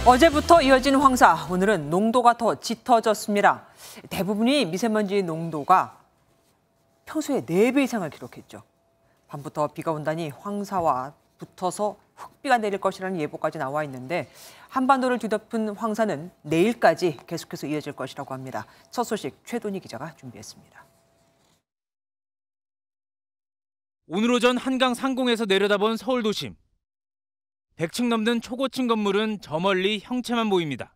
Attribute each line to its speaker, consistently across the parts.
Speaker 1: 어제부터 이어진 황사, 오늘은 농도가 더 짙어졌습니다. 대부분이 미세먼지 농도가 평소의 4배 이상을 기록했죠. 밤부터 비가 온다니 황사와 붙어서 흙비가 내릴 것이라는 예보까지 나와 있는데 한반도를 뒤덮은 황사는 내일까지 계속해서 이어질 것이라고 합니다. 첫 소식 최돈희 기자가 준비했습니다.
Speaker 2: 오늘 오전 한강 상공에서 내려다본 서울 도심. 100층 넘는 초고층 건물은 저 멀리 형체만 보입니다.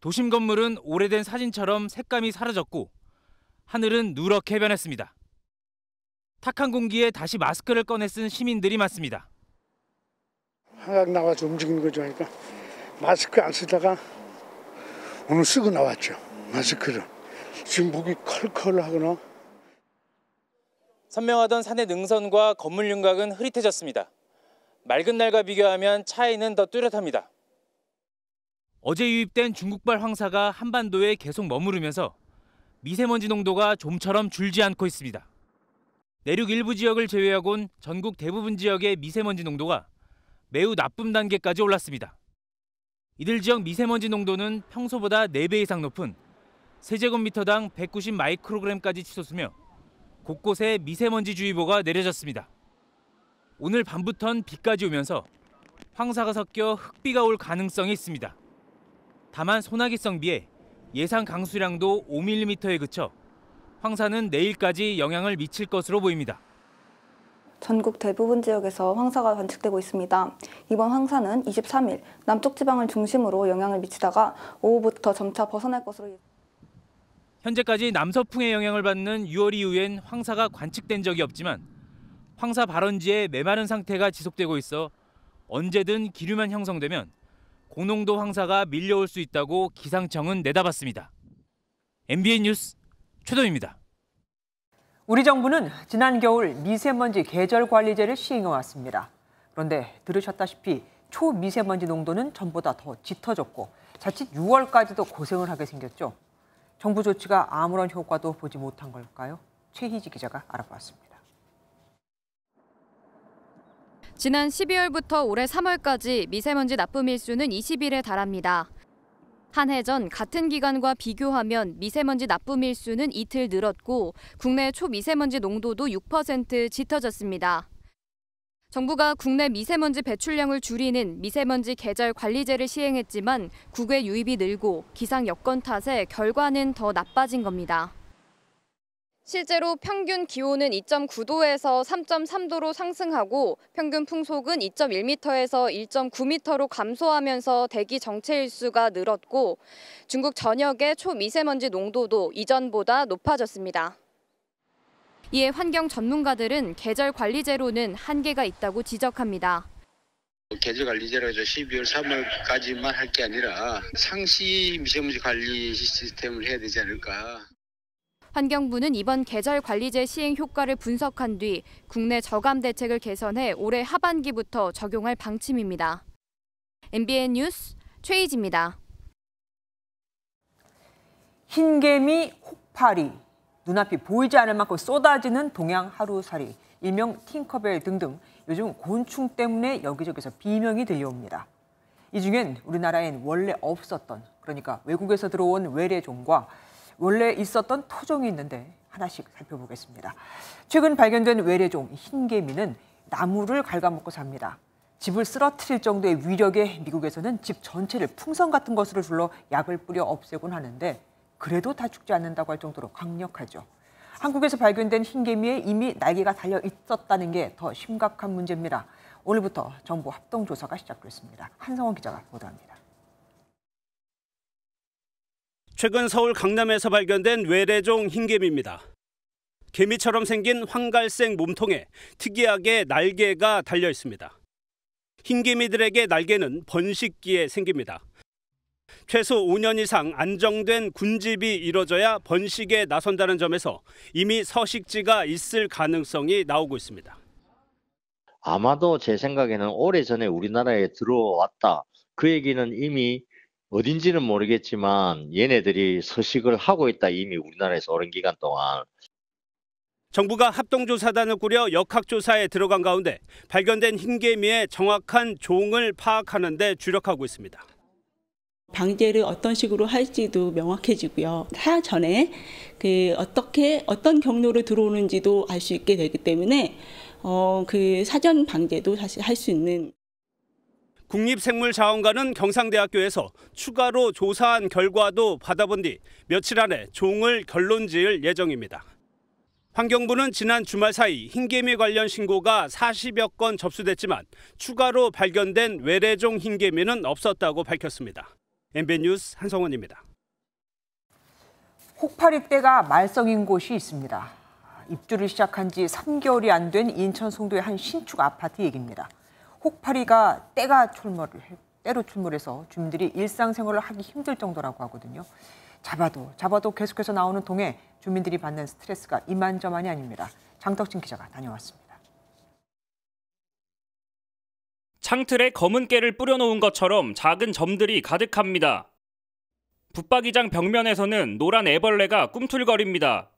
Speaker 2: 도심 건물은 오래된 사진처럼 색감이 사라졌고 하늘은 누렇게 변했습니다. 탁한 공기에 다시 마스크를 꺼내 쓴 시민들이 많습니다.
Speaker 3: 한강 나와서 움직이는 거죠. 그러니까 마스크 안 쓰다가 오늘 쓰고 나왔죠. 마스크를. 지금 목이 컬컬하거나.
Speaker 2: 선명하던 산의 능선과 건물 윤곽은 흐릿해졌습니다. 맑은 날과 비교하면 차이는 더 뚜렷합니다. 어제 유입된 중국발 황사가 한반도에 계속 머무르면서 미세먼지 농도가 좀처럼 줄지 않고 있습니다. 내륙 일부 지역을 제외하곤 전국 대부분 지역의 미세먼지 농도가 매우 나쁨 단계까지 올랐습니다. 이들 지역 미세먼지 농도는 평소보다 4배 이상 높은 세제곱미터당 190 마이크로그램까지 치솟으며 곳곳에 미세먼지주의보가 내려졌습니다. 오늘 밤부턴 비까지 오면서 황사가 섞여 흙비가 올 가능성이 있습니다. 다만 소나기성 비에 예상 강수량도 5mm에 그쳐 황사는 내일까지 영향을 미칠 것으로 보입니다.
Speaker 4: 전국 대부분 지역에서 황사가 관측되고 있습니다. 이번 황사는 23일 남쪽 지방을 중심으로 영향을 미치다가 오후부터 점차 벗어날 것으로 예상됩니다.
Speaker 2: 현재까지 남서풍의 영향을 받는 6월 이후엔 황사가 관측된 적이 없지만 황사 발원지에 메마른 상태가 지속되고 있어 언제든 기류만 형성되면 고농도 황사가 밀려올 수 있다고 기상청은 내다봤습니다. MBN 뉴스 최동입니다.
Speaker 1: 우리 정부는 지난 겨울 미세먼지 계절관리제를 시행해왔습니다. 그런데 들으셨다시피 초미세먼지 농도는 전보다 더 짙어졌고 자칫 6월까지도 고생을 하게 생겼죠. 정부 조치가 아무런 효과도 보지 못한 걸까요? 최희지 기자가 알아보았습니다.
Speaker 5: 지난 12월부터 올해 3월까지 미세먼지 나쁨 일수는 20일에 달합니다. 한 해 전 같은 기간과 비교하면 미세먼지 나쁨 일수는 이틀 늘었고 국내 초미세먼지 농도도 6% 짙어졌습니다. 정부가 국내 미세먼지 배출량을 줄이는 미세먼지 계절 관리제를 시행했지만 국외 유입이 늘고 기상 여건 탓에 결과는 더 나빠진 겁니다. 실제로 평균 기온은 2.9도에서 3.3도로 상승하고 평균 풍속은 2.1m에서 1.9m로 감소하면서 대기 정체 일수가 늘었고 중국 전역의 초미세먼지 농도도 이전보다 높아졌습니다. 이에 환경 전문가들은 계절 관리제로는 한계가 있다고 지적합니다.
Speaker 6: 계절 관리제로 12월, 3월까지만 할 게 아니라 상시 미세먼지 관리 시스템을 해야 되지 않을까.
Speaker 5: 환경부는 이번 계절 관리제 시행 효과를 분석한 뒤 국내 저감 대책을 개선해 올해 하반기부터 적용할 방침입니다. MBN 뉴스 최희지입니다.
Speaker 1: 흰개미, 혹파리, 눈앞이 보이지 않을 만큼 쏟아지는 동양 하루살이, 일명 팅커벨 등등 요즘 곤충 때문에 여기저기서 비명이 들려옵니다. 이 중엔 우리나라엔 원래 없었던, 그러니까 외국에서 들어온 외래종과 원래 있었던 토종이 있는데 하나씩 살펴보겠습니다. 최근 발견된 외래종 흰개미는 나무를 갉아먹고 삽니다. 집을 쓰러뜨릴 정도의 위력에 미국에서는 집 전체를 풍선 같은 것으로 둘러 약을 뿌려 없애곤 하는데 그래도 다 죽지 않는다고 할 정도로 강력하죠. 한국에서 발견된 흰개미에 이미 날개가 달려 있었다는 게 더 심각한 문제입니다. 오늘부터 정부 합동조사가 시작됐습니다. 한성원 기자가 보도합니다.
Speaker 7: 최근 서울 강남에서 발견된 외래종 흰개미입니다. 개미처럼 생긴 황갈색 몸통에 특이하게 날개가 달려 있습니다. 흰개미들에게 날개는 번식기에 생깁니다. 최소 5년 이상 안정된 군집이 이뤄져야 번식에 나선다는 점에서 이미 서식지가 있을 가능성이 나오고 있습니다.
Speaker 8: 아마도 제 생각에는 오래전에 우리나라에 들어왔다. 그 얘기는 이미 어딘지는 모르겠지만 얘네들이 서식을 하고 있다. 이미 우리나라에서 오랜 기간 동안.
Speaker 7: 정부가 합동조사단을 꾸려 역학조사에 들어간 가운데 발견된 흰개미의 정확한 종을 파악하는 데 주력하고 있습니다.
Speaker 9: 방제를 어떤 식으로 할지도 명확해지고요. 사전에 어떤 경로로 들어오는지도 알 수 있게 되기 때문에 그 사전 방제도 사실 할 수 있는.
Speaker 7: 국립생물자원관은 경상대학교에서 추가로 조사한 결과도 받아본 뒤 며칠 안에 종을 결론 지을 예정입니다. 환경부는 지난 주말 사이 흰개미 관련 신고가 40여 건 접수됐지만 추가로 발견된 외래종 흰개미는 없었다고 밝혔습니다. MBN 뉴스 한성원입니다.
Speaker 1: 혹파리 떼가 말썽인 곳이 있습니다. 입주를 시작한 지 3개월이 안 된 인천 송도의 한 신축 아파트 얘기입니다. 혹파리가 때로 출몰해서 주민들이 일상생활을 하기 힘들 정도라고 하거든요. 잡아도 계속해서 나오는 통에 주민들이 받는 스트레스가 이만저만이 아닙니다. 장덕진 기자가 다녀왔습니다.
Speaker 10: 창틀에 검은 깨를 뿌려놓은 것처럼 작은 점들이 가득합니다. 붙박이장 벽면에서는 노란 애벌레가 꿈틀거립니다.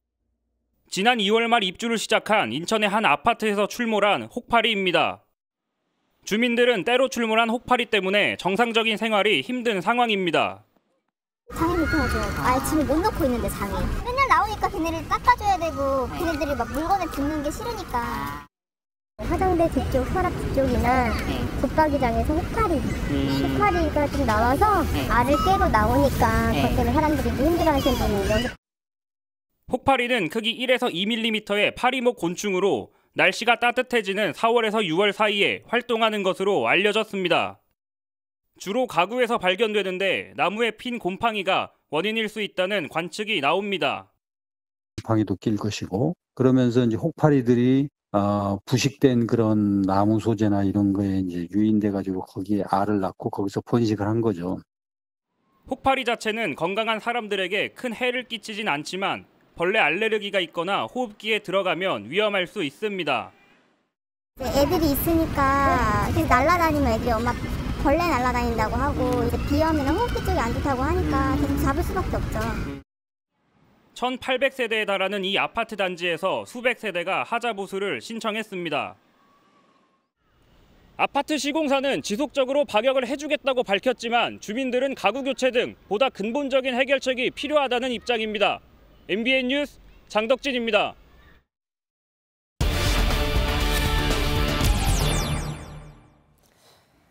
Speaker 10: 지난 2월 말 입주를 시작한 인천의 한 아파트에서 출몰한 혹파리입니다. 주민들은 때로 출몰한 혹파리 때문에 정상적인 생활이 힘든 상황입니다.
Speaker 11: 장이 불편하죠. 짐을 못 넣고 있는데 장이. 맨날 나오니까 걔네를 깎아줘야 되고 걔네들이 막 물건에 붙는 게 싫으니까. 화장대 뒤쪽, 서랍 뒤쪽이나 붙박이장에서 혹파리가 좀 나와서 알을 깨고 나오니까 그것 때문에 사람들이 힘들어하시는 분이 여기.
Speaker 10: 혹파리는 크기 1에서 2mm의 파리목 곤충으로 날씨가 따뜻해지는 4월에서 6월 사이에 활동하는 것으로 알려졌습니다. 주로 가구에서 발견되는데 나무에 핀 곰팡이가 원인일 수 있다는 관측이 나옵니다.
Speaker 12: 곰팡이도 낄 것이고 그러면서 이제 혹파리들이 부식된 그런 나무 소재나 이런 거에 이제 유인돼 가지고 거기에 알을 낳고 거기서 번식을 한 거죠.
Speaker 10: 혹파리 자체는 건강한 사람들에게 큰 해를 끼치진 않지만 벌레 알레르기가 있거나 호흡기에 들어가면 위험할 수 있습니다.
Speaker 11: 애들이 있으니까 계속 날아다니면 애들이 엄마 벌레 날아다닌다고 하고 이제 비염이나 호흡기 쪽이 안 좋다고 하니까 계속 잡을 수밖에 없죠.
Speaker 10: 1,800세대에 달하는 이 아파트 단지에서 수백 세대가 하자 보수를 신청했습니다. 아파트 시공사는 지속적으로 박역을 해주겠다고 밝혔지만 주민들은 가구 교체 등 보다 근본적인 해결책이 필요하다는 입장입니다. MBN 뉴스 장덕진입니다.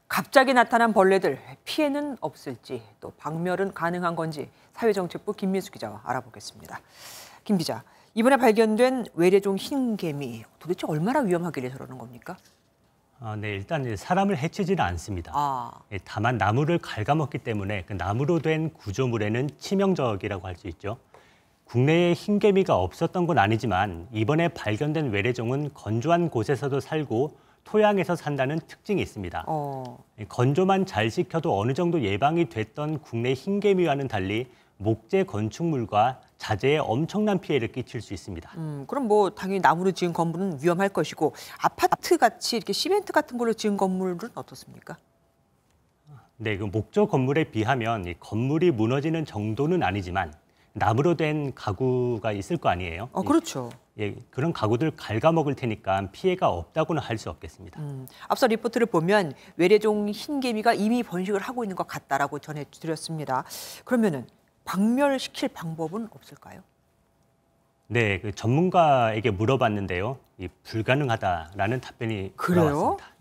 Speaker 1: 갑자기 나타난 벌레들, 피해는 없을지 또 박멸은 가능한 건지 사회정책부 김민수 기자와 알아보겠습니다. 김 기자, 이번에 발견된 외래종 흰개미 도대체 얼마나 위험하길래 저러는 겁니까?
Speaker 13: 네, 일단 사람을 해치지는 않습니다. 다만 나무를 갉아먹기 때문에 그 나무로 된 구조물에는 치명적이라고 할 수 있죠. 국내에 흰개미가 없었던 건 아니지만 이번에 발견된 외래종은 건조한 곳에서도 살고 토양에서 산다는 특징이 있습니다. 건조만 잘 시켜도 어느 정도 예방이 됐던 국내 흰개미와는 달리 목재 건축물과 자재에 엄청난 피해를 끼칠 수 있습니다.
Speaker 1: 그럼 뭐 당연히 나무로 지은 건물은 위험할 것이고 아파트 같이 이렇게 시멘트 같은 걸로 지은 건물은 어떻습니까?
Speaker 13: 네, 그 목조 건물에 비하면 이 건물이 무너지는 정도는 아니지만 나무로 된 가구가 있을 거 아니에요?
Speaker 1: 그렇죠.
Speaker 13: 예, 그런 가구들 갉아먹을 테니까 피해가 없다고는 할 수 없겠습니다.
Speaker 1: 앞서 리포트를 보면 외래종 흰개미가 이미 번식을 하고 있는 것 같다라고 전해드렸습니다. 그러면은 박멸시킬 방법은 없을까요?
Speaker 13: 네, 그 전문가에게 물어봤는데요. 불가능하다라는 답변이 돌아왔습니다.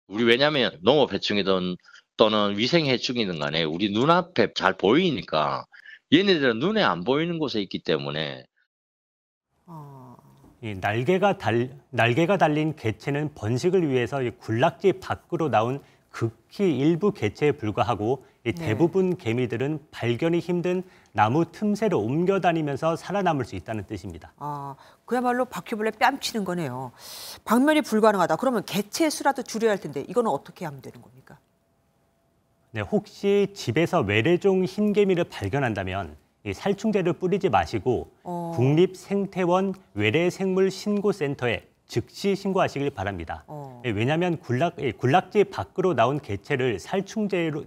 Speaker 8: 우리 왜냐하면 농업해충이든 또는 위생해충이든 간에 우리 눈앞에 잘 보이니까 얘네들은 눈에 안 보이는 곳에 있기 때문에
Speaker 13: 이 날개가 달린 개체는 번식을 위해서 이 군락지 밖으로 나온 극히 일부 개체에 불과하고 이 대부분 개미들은 발견이 힘든 나무 틈새로 옮겨 다니면서 살아남을 수 있다는 뜻입니다.
Speaker 1: 그야말로 바퀴벌레 뺨치는 거네요. 박멸이 불가능하다. 그러면 개체 수라도 줄여야 할 텐데 이거는 어떻게 하면 되는 겁니까?
Speaker 13: 네, 혹시 집에서 외래종 흰개미를 발견한다면 이 살충제를 뿌리지 마시고 국립생태원 외래생물신고센터에 즉시 신고하시길 바랍니다. 왜냐하면 군락지 밖으로 나온 개체를 살충제로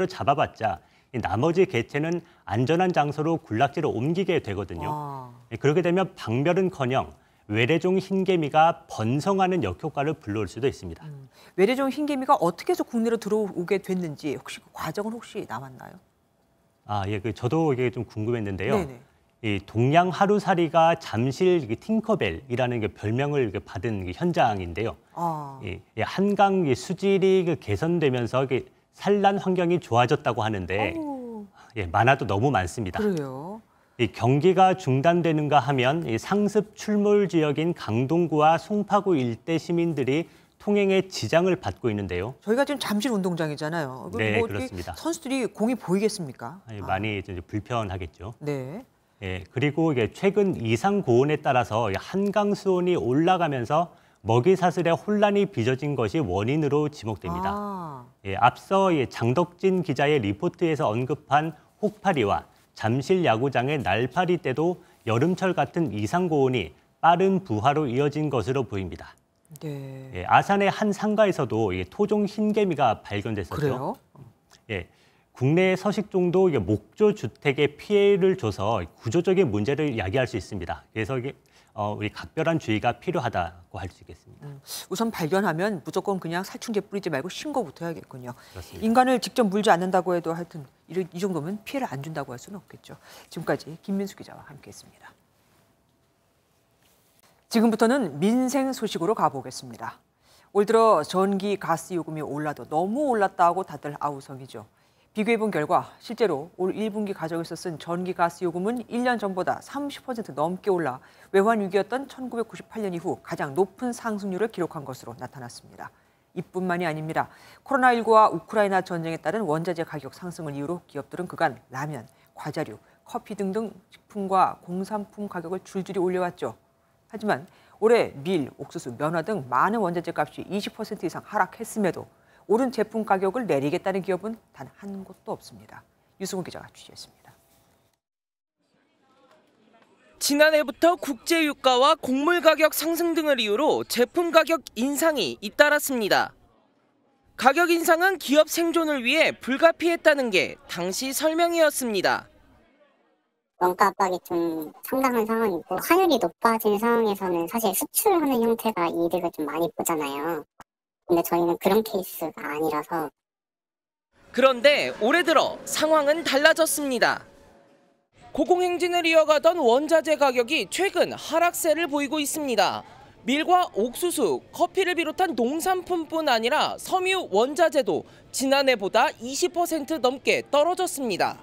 Speaker 13: 잡아봤자 나머지 개체는 안전한 장소로 군락지로 옮기게 되거든요. 그렇게 되면 박멸은커녕 외래종 흰개미가 번성하는 역효과를 불러올 수도 있습니다.
Speaker 1: 외래종 흰개미가 어떻게 해서 국내로 들어오게 됐는지 혹시 그 과정은 혹시 남았나요?
Speaker 13: 예, 저도 이게 좀 궁금했는데요.
Speaker 1: 네네.
Speaker 13: 이 동양 하루살이가 잠실 팅커벨이라는 별명을 받은 현장인데요. 한강 수질이 개선되면서 산란 환경이 좋아졌다고 하는데 많아도 너무 많습니다.
Speaker 1: 그래요.
Speaker 13: 경기가 중단되는가 하면 상습 출몰 지역인 강동구와 송파구 일대 시민들이 통행에 지장을 받고 있는데요.
Speaker 1: 저희가 지금 잠실 운동장이잖아요.
Speaker 13: 네, 그렇습니다.
Speaker 1: 선수들이 공이 보이겠습니까?
Speaker 13: 많이 이제 불편하겠죠.
Speaker 1: 네.
Speaker 13: 그리고 최근 이상 고온에 따라서 한강 수온이 올라가면서 먹이 사슬에 혼란이 빚어진 것이 원인으로 지목됩니다. 앞서 장덕진 기자의 리포트에서 언급한 혹파리와 잠실 야구장의 날파리 때도 여름철 같은 이상 고온이 빠른 부하로 이어진 것으로 보입니다.
Speaker 1: 네.
Speaker 13: 아산의 한 상가에서도 토종 흰개미가 발견됐었죠.
Speaker 1: 그래요?
Speaker 13: 국내 서식종도 목조 주택에 피해를 줘서 구조적인 문제를 야기할 수 있습니다. 그래서 우리 각별한 주의가 필요하다고 할 수 있겠습니다.
Speaker 1: 우선 발견하면 무조건 그냥 살충제 뿌리지 말고 신고부터 해야겠군요.
Speaker 13: 그렇습니다.
Speaker 1: 인간을 직접 물지 않는다고 해도 하여튼 이 정도면 피해를 안 준다고 할 수는 없겠죠. 지금까지 김민수 기자와 함께했습니다. 지금부터는 민생 소식으로 가보겠습니다. 올 들어 전기, 가스 요금이 올라도 너무 올랐다고 다들 아우성이죠. 비교해본 결과 실제로 올 1분기 가정에서 쓴 전기, 가스 요금은 1년 전보다 30% 넘게 올라 외환 위기였던 1998년 이후 가장 높은 상승률을 기록한 것으로 나타났습니다. 이뿐만이 아닙니다. 코로나19와 우크라이나 전쟁에 따른 원자재 가격 상승을 이유로 기업들은 그간 라면, 과자류, 커피 등등 식품과 공산품 가격을 줄줄이 올려왔죠. 하지만 올해 밀, 옥수수, 면화 등 많은 원자재 값이 20% 이상 하락했음에도 오른 제품 가격을 내리겠다는 기업은 단 한 곳도 없습니다. 유승우 기자가 취재했습니다.
Speaker 14: 지난해부터 국제 유가와 곡물 가격 상승 등을 이유로 제품 가격 인상이 잇따랐습니다. 가격 인상은 기업 생존을 위해 불가피했다는 게 당시 설명이었습니다.
Speaker 11: 원가 압박이 좀 상당한 상황이고 환율이 높아진 상황에서는 사실 수출하는 형태가 이득을 좀 많이 보잖아요. 근데 저희는 그런 케이스가 아니라서.
Speaker 14: 그런데 올해 들어 상황은 달라졌습니다. 고공행진을 이어가던 원자재 가격이 최근 하락세를 보이고 있습니다. 밀과 옥수수, 커피를 비롯한 농산품뿐 아니라 섬유 원자재도 지난해보다 20% 넘게 떨어졌습니다.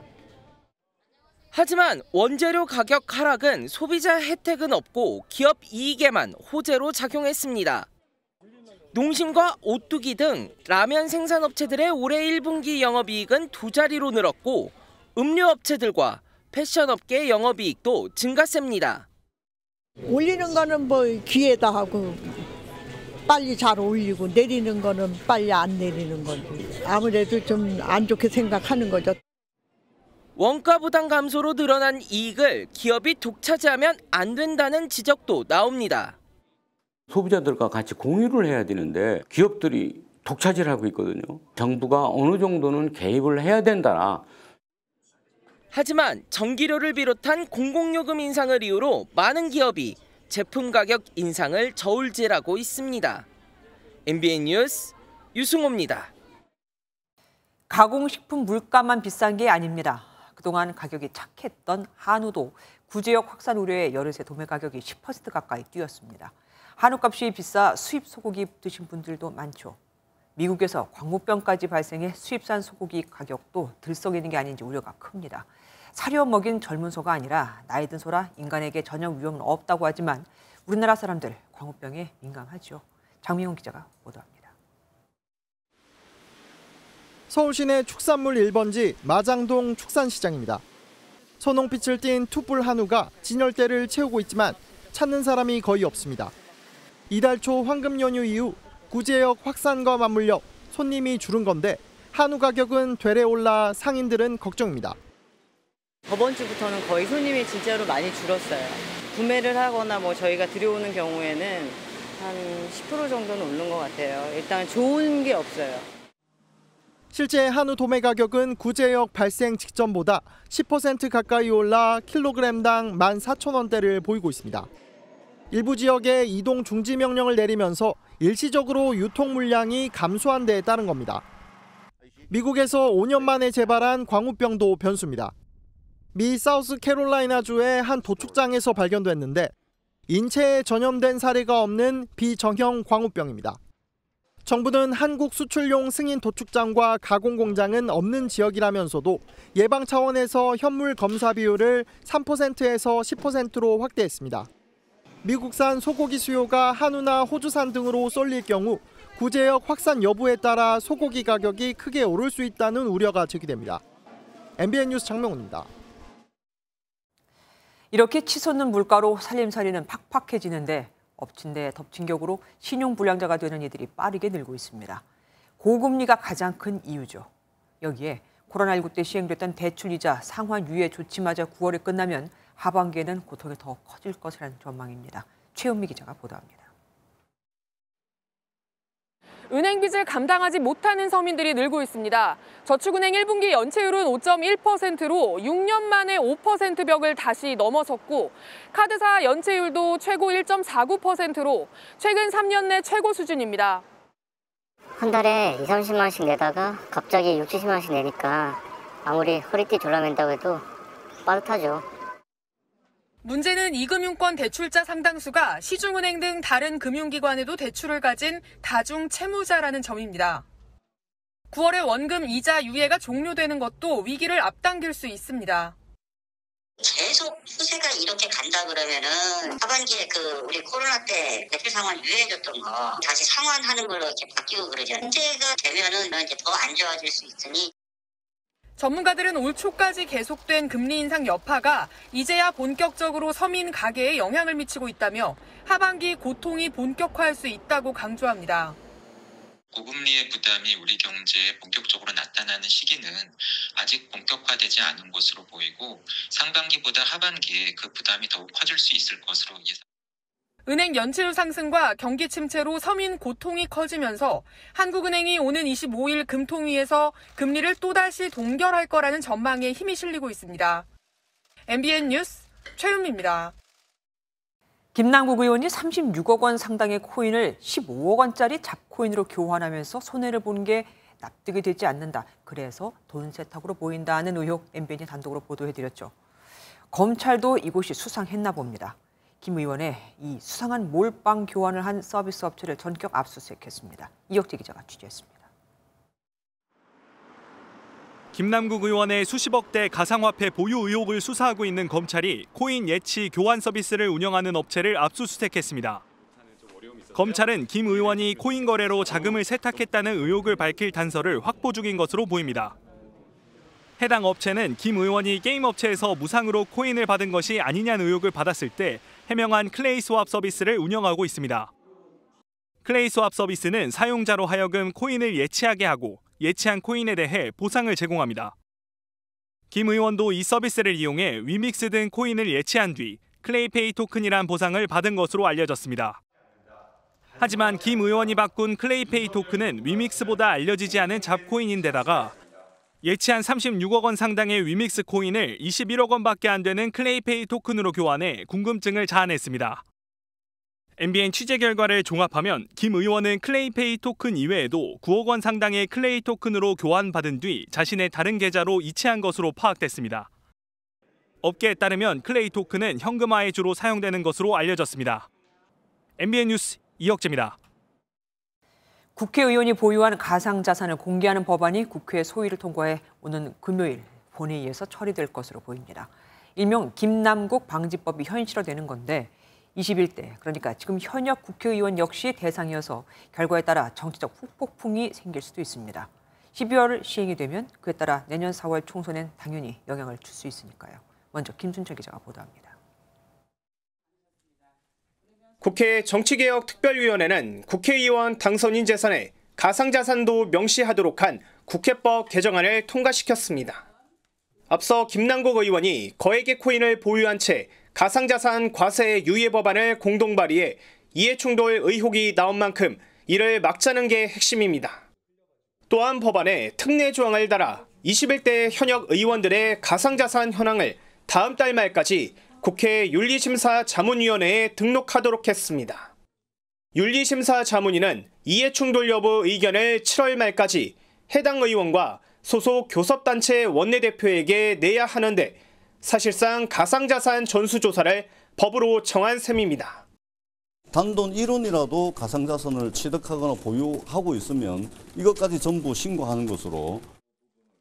Speaker 14: 하지만 원재료 가격 하락은 소비자 혜택은 없고 기업 이익에만 호재로 작용했습니다. 농심과 오뚜기 등 라면 생산업체들의 올해 1분기 영업이익은 2자리로 늘었고 음료업체들과 패션업계 영업이익도 증가세입니다.
Speaker 15: 올리는 거는 뭐 기회다 하고 빨리 잘 올리고 내리는 거는 빨리 안 내리는 거지. 아무래도 좀 안 좋게 생각하는 거죠.
Speaker 14: 원가 부담 감소로 늘어난 이익을 기업이 독차지하면 안 된다는 지적도 나옵니다.
Speaker 16: 소비자들과 같이 공유를 해야 되는데 기업들이 독차지를 하고 있거든요. 정부가 어느 정도는 개입을 해야 된다.
Speaker 14: 하지만 전기료를 비롯한 공공요금 인상을 이유로 많은 기업이 제품 가격 인상을 저울질하고 있습니다. MBN 뉴스 유승호입니다.
Speaker 1: 가공식품 물가만 비싼 게 아닙니다. 그동안 가격이 착했던 한우도 구제역 확산 우려에 여름새 도매 가격이 10% 가까이 뛰었습니다. 한우값이 비싸 수입 소고기 드신 분들도 많죠. 미국에서 광우병까지 발생해 수입산 소고기 가격도 들썩이는 게 아닌지 우려가 큽니다. 사료 먹인 젊은 소가 아니라 나이 든 소라 인간에게 전혀 위험은 없다고 하지만 우리나라 사람들 광우병에 민감하죠. 장민훈 기자가 보도합니다.
Speaker 17: 서울시내 축산물 1번지 마장동 축산시장입니다. 선홍빛을 띤 투뿔 한우가 진열대를 채우고 있지만 찾는 사람이 거의 없습니다. 이달 초 황금 연휴 이후 구제역 확산과 맞물려 손님이 줄은 건데 한우 가격은 되레 올라 상인들은 걱정입니다.
Speaker 18: 저번 주부터는 거의 손님이 진짜로 많이 줄었어요. 구매를 하거나 저희가 들여오는 경우에는 한 10% 정도는 오른 것 같아요. 일단 좋은 게 없어요.
Speaker 17: 실제 한우 도매 가격은 구제역 발생 직전보다 10% 가까이 올라 킬로그램당 14,000원대를 보이고 있습니다. 일부 지역에 이동 중지 명령을 내리면서 일시적으로 유통 물량이 감소한 데에 따른 겁니다. 미국에서 5년 만에 재발한 광우병도 변수입니다. 미 사우스캐롤라이나주의 한 도축장에서 발견됐는데 인체에 전염된 사례가 없는 비정형 광우병입니다. 정부는 한국 수출용 승인 도축장과 가공 공장은 없는 지역이라면서도 예방 차원에서 현물 검사 비율을 3%에서 10%로 확대했습니다. 미국산 소고기 수요가 한우나 호주산 등으로 쏠릴 경우 구제역 확산 여부에 따라 소고기 가격이 크게 오를 수 있다는 우려가 제기됩니다. MBN 뉴스 장명훈입니다.
Speaker 1: 이렇게 치솟는 물가로 살림살이는 팍팍해지는데 엎친 데 덮친 격으로 신용불량자가 되는 이들이 빠르게 늘고 있습니다. 고금리가 가장 큰 이유죠. 여기에 코로나19 때 시행됐던 대출이자 상환 유예 조치마저 9월에 끝나면 하반기에는 고통이 더 커질 것이라는 전망입니다. 최은미 기자가 보도합니다.
Speaker 19: 은행 빚을 감당하지 못하는 서민들이 늘고 있습니다. 저축은행 1분기 연체율은 5.1%로 6년 만에 5% 벽을 다시 넘어섰고 카드사 연체율도 최고 1.49%로 최근 3년 내 최고 수준입니다.
Speaker 20: 한 달에 20, 30만 원씩 내다가 갑자기 60, 70만 원씩 내니까 아무리 허리띠 졸라맨다고 해도 빠듯하죠.
Speaker 19: 문제는 이금융권 대출자 상당수가 시중은행 등 다른 금융기관에도 대출을 가진 다중 채무자라는 점입니다. 9월에 원금 이자 유예가 종료되는 것도 위기를 앞당길 수 있습니다.
Speaker 21: 계속 추세가 이렇게 간다 그러면은 하반기에 우리 코로나 때 대출 상환 유예해줬던 거 다시 상환하는 걸로 이렇게 바뀌고 그러죠. 문제가 되면은 이제 더 안 좋아질 수 있으니.
Speaker 19: 전문가들은 올 초까지 계속된 금리 인상 여파가 이제야 본격적으로 서민 가계에 영향을 미치고 있다며 하반기 고통이 본격화할 수 있다고 강조합니다.
Speaker 22: 고금리의 부담이 우리 경제에 본격적으로 나타나는 시기는 아직 본격화되지 않은 것으로 보이고 상반기보다 하반기에 그 부담이 더욱 커질 수 있을 것으로 예상됩니다.
Speaker 19: 은행 연체율 상승과 경기 침체로 서민 고통이 커지면서 한국은행이 오는 25일 금통위에서 금리를 또다시 동결할 거라는 전망에 힘이 실리고 있습니다. MBN 뉴스 최윤미입니다.
Speaker 1: 김남국 의원이 36억 원 상당의 코인을 15억 원짜리 잡코인으로 교환하면서 손해를 본 게 납득이 되지 않는다. 그래서 돈 세탁으로 보인다는 의혹 MBN이 단독으로 보도해드렸죠. 검찰도 이곳이 수상했나 봅니다. 김 의원의 이 수상한 몰빵 교환을 한 서비스 업체를 전격 압수수색했습니다. 이혁재 기자가 취재했습니다.
Speaker 23: 김남국 의원의 수십억대 가상화폐 보유 의혹을 수사하고 있는 검찰이 코인 예치 교환 서비스를 운영하는 업체를 압수수색했습니다. 검찰은 김 의원이 코인 거래로 자금을 세탁했다는 의혹을 밝힐 단서를 확보 중인 것으로 보입니다. 해당 업체는 김 의원이 게임 업체에서 무상으로 코인을 받은 것이 아니냐는 의혹을 받았을 때 해명한 클레이 스왑 서비스를 운영하고 있습니다. 클레이 스왑 서비스는 사용자로 하여금 코인을 예치하게 하고 예치한 코인에 대해 보상을 제공합니다. 김 의원도 이 서비스를 이용해 위믹스 등 코인을 예치한 뒤 클레이페이 토큰이란 보상을 받은 것으로 알려졌습니다. 하지만 김 의원이 바꾼 클레이페이 토큰은 위믹스보다 알려지지 않은 잡코인인데다가 예치한 36억 원 상당의 위믹스 코인을 21억 원밖에 안 되는 클레이페이 토큰으로 교환해 궁금증을 자아냈습니다. MBN 취재 결과를 종합하면 김 의원은 클레이페이 토큰 이외에도 9억 원 상당의 클레이 토큰으로 교환받은 뒤 자신의 다른 계좌로 이체한 것으로 파악됐습니다. 업계에 따르면 클레이 토큰은 현금화에 주로 사용되는 것으로 알려졌습니다. MBN 뉴스 이혁재입니다.
Speaker 1: 국회의원이 보유한 가상자산을 공개하는 법안이 국회 소위를 통과해 오는 금요일 본회의에서 처리될 것으로 보입니다. 일명 김남국 방지법이 현실화되는 건데 21대, 그러니까 지금 현역 국회의원 역시 대상이어서 결과에 따라 정치적 후폭풍이 생길 수도 있습니다. 12월 시행이 되면 그에 따라 내년 4월 총선엔 당연히 영향을 줄 수 있으니까요. 먼저 김순철 기자가 보도합니다.
Speaker 24: 국회 정치개혁특별위원회는 국회의원 당선인 재산에 가상자산도 명시하도록 한 국회법 개정안을 통과시켰습니다. 앞서 김남국 의원이 거액의 코인을 보유한 채 가상자산 과세 유예 법안을 공동 발의해 이해충돌 의혹이 나온 만큼 이를 막자는 게 핵심입니다. 또한 법안에 특례 조항을 달아 21대 현역 의원들의 가상자산 현황을 다음 달 말까지 국회 윤리심사자문위원회에 등록하도록 했습니다. 윤리심사자문위는 이해충돌 여부 의견을 7월 말까지 해당 의원과 소속 교섭단체 원내대표에게 내야 하는데 사실상 가상자산 전수조사를 법으로 정한 셈입니다.
Speaker 2: 단돈 1원이라도 가상자산을 취득하거나 보유하고 있으면 이것까지 전부 신고하는 것으로.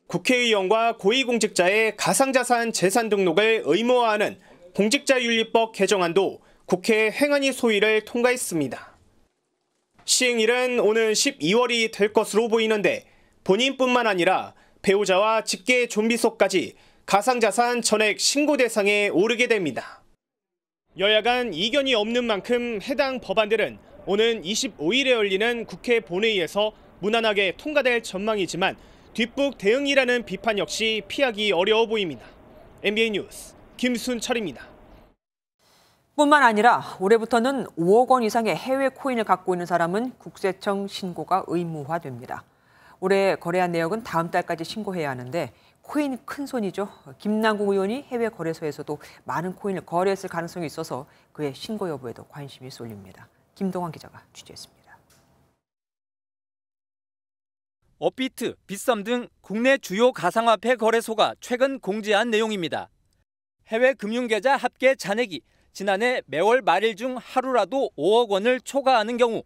Speaker 24: 국회의원과 고위공직자의 가상자산 재산 등록을 의무화하는 공직자윤리법 개정안도 국회 행안위 소위를 통과했습니다. 시행일은 오는 12월이 될 것으로 보이는데 본인뿐만 아니라 배우자와 직계 좀비속까지 가상자산 전액 신고 대상에 오르게 됩니다. 여야 간 이견이 없는 만큼 해당 법안들은 오는 25일에 열리는 국회 본회의에서 무난하게 통과될 전망이지만 뒷북 대응이라는 비판 역시 피하기 어려워 보입니다. MBN 뉴스 김순철입니다.
Speaker 1: 뿐만 아니라 올해부터는 5억 원 이상의 해외 코인을 갖고 있는 사람은 국세청 신고가 의무화됩니다. 올해 거래한 내역은 다음 달까지 신고해야 하는데 코인 큰손이죠. 김남국 의원이 해외 거래소에서도 많은 코인을 거래했을 가능성이 있어서 그의 신고 여부에도 관심이 쏠립니다. 김동환 기자가 취재했습니다.
Speaker 3: 업비트, 빗썸 등 국내 주요 가상화폐 거래소가 최근 공지한 내용입니다. 해외 금융계좌 합계 잔액이 지난해 매월 말일 중 하루라도 5억 원을 초과하는 경우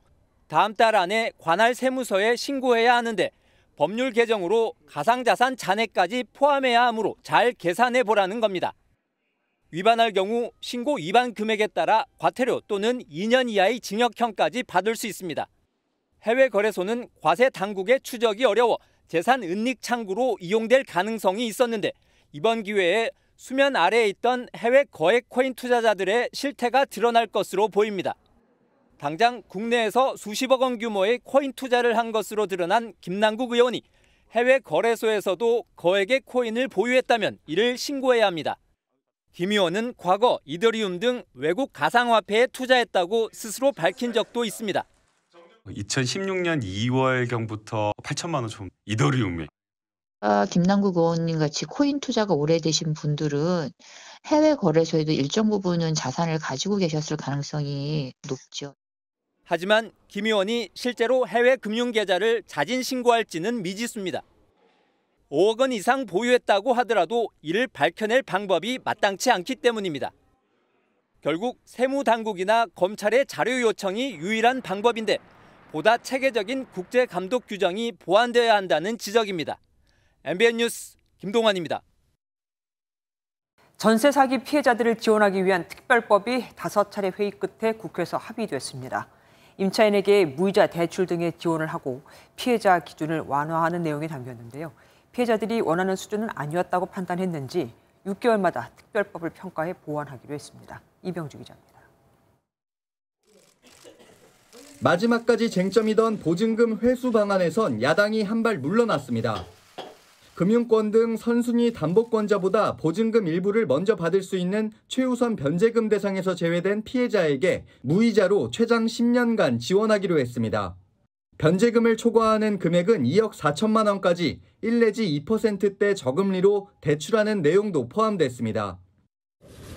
Speaker 3: 다음 달 안에 관할 세무서에 신고해야 하는데 법률 개정으로 가상자산 잔액까지 포함해야 하므로 잘 계산해 보라는 겁니다. 위반할 경우 신고 위반 금액에 따라 과태료 또는 2년 이하의 징역형까지 받을 수 있습니다. 해외 거래소는 과세 당국의 추적이 어려워 재산 은닉 창구로 이용될 가능성이 있었는데 이번 기회에 수면 아래에 있던 해외 거액 코인 투자자들의 실태가 드러날 것으로 보입니다. 당장 국내에서 수십억 원 규모의 코인 투자를 한 것으로 드러난 김남국 의원이 해외 거래소에서도 거액의 코인을 보유했다면 이를 신고해야 합니다. 김 의원은 과거 이더리움 등 외국 가상화폐에 투자했다고 스스로 밝힌 적도 있습니다.
Speaker 4: 2016년 2월경부터 8천만 원 좀 이더리움에.
Speaker 6: 김남국 의원님 같이 코인 투자가 오래되신 분들은 해외 거래소에도 일정 부분은 자산을 가지고 계셨을 가능성이 높죠.
Speaker 3: 하지만 김 의원이 실제로 해외 금융계좌를 자진 신고할지는 미지수입니다. 5억 원 이상 보유했다고 하더라도 이를 밝혀낼 방법이 마땅치 않기 때문입니다. 결국 세무당국이나 검찰의 자료 요청이 유일한 방법인데 보다 체계적인 국제감독 규정이 보완되어야 한다는 지적입니다. MBN 뉴스 김동환입니다.
Speaker 1: 전세 사기 피해자들을 지원하기 위한 특별법이 5차례 회의 끝에 국회에서 합의됐습니다. 임차인에게 무이자 대출 등의 지원을 하고 피해자 기준을 완화하는 내용이 담겼는데요. 피해자들이 원하는 수준은 아니었다고 판단했는지 6개월마다 특별법을 평가해 보완하기로 했습니다. 이병주 기자입니다.
Speaker 25: 마지막까지 쟁점이던 보증금 회수 방안에선 야당이 한 발 물러났습니다. 금융권 등 선순위 담보권자보다 보증금 일부를 먼저 받을 수 있는 최우선 변제금 대상에서 제외된 피해자에게 무이자로 최장 10년간 지원하기로 했습니다. 변제금을 초과하는 금액은 2억 4천만 원까지 1 내지 2%대 저금리로 대출하는 내용도 포함됐습니다.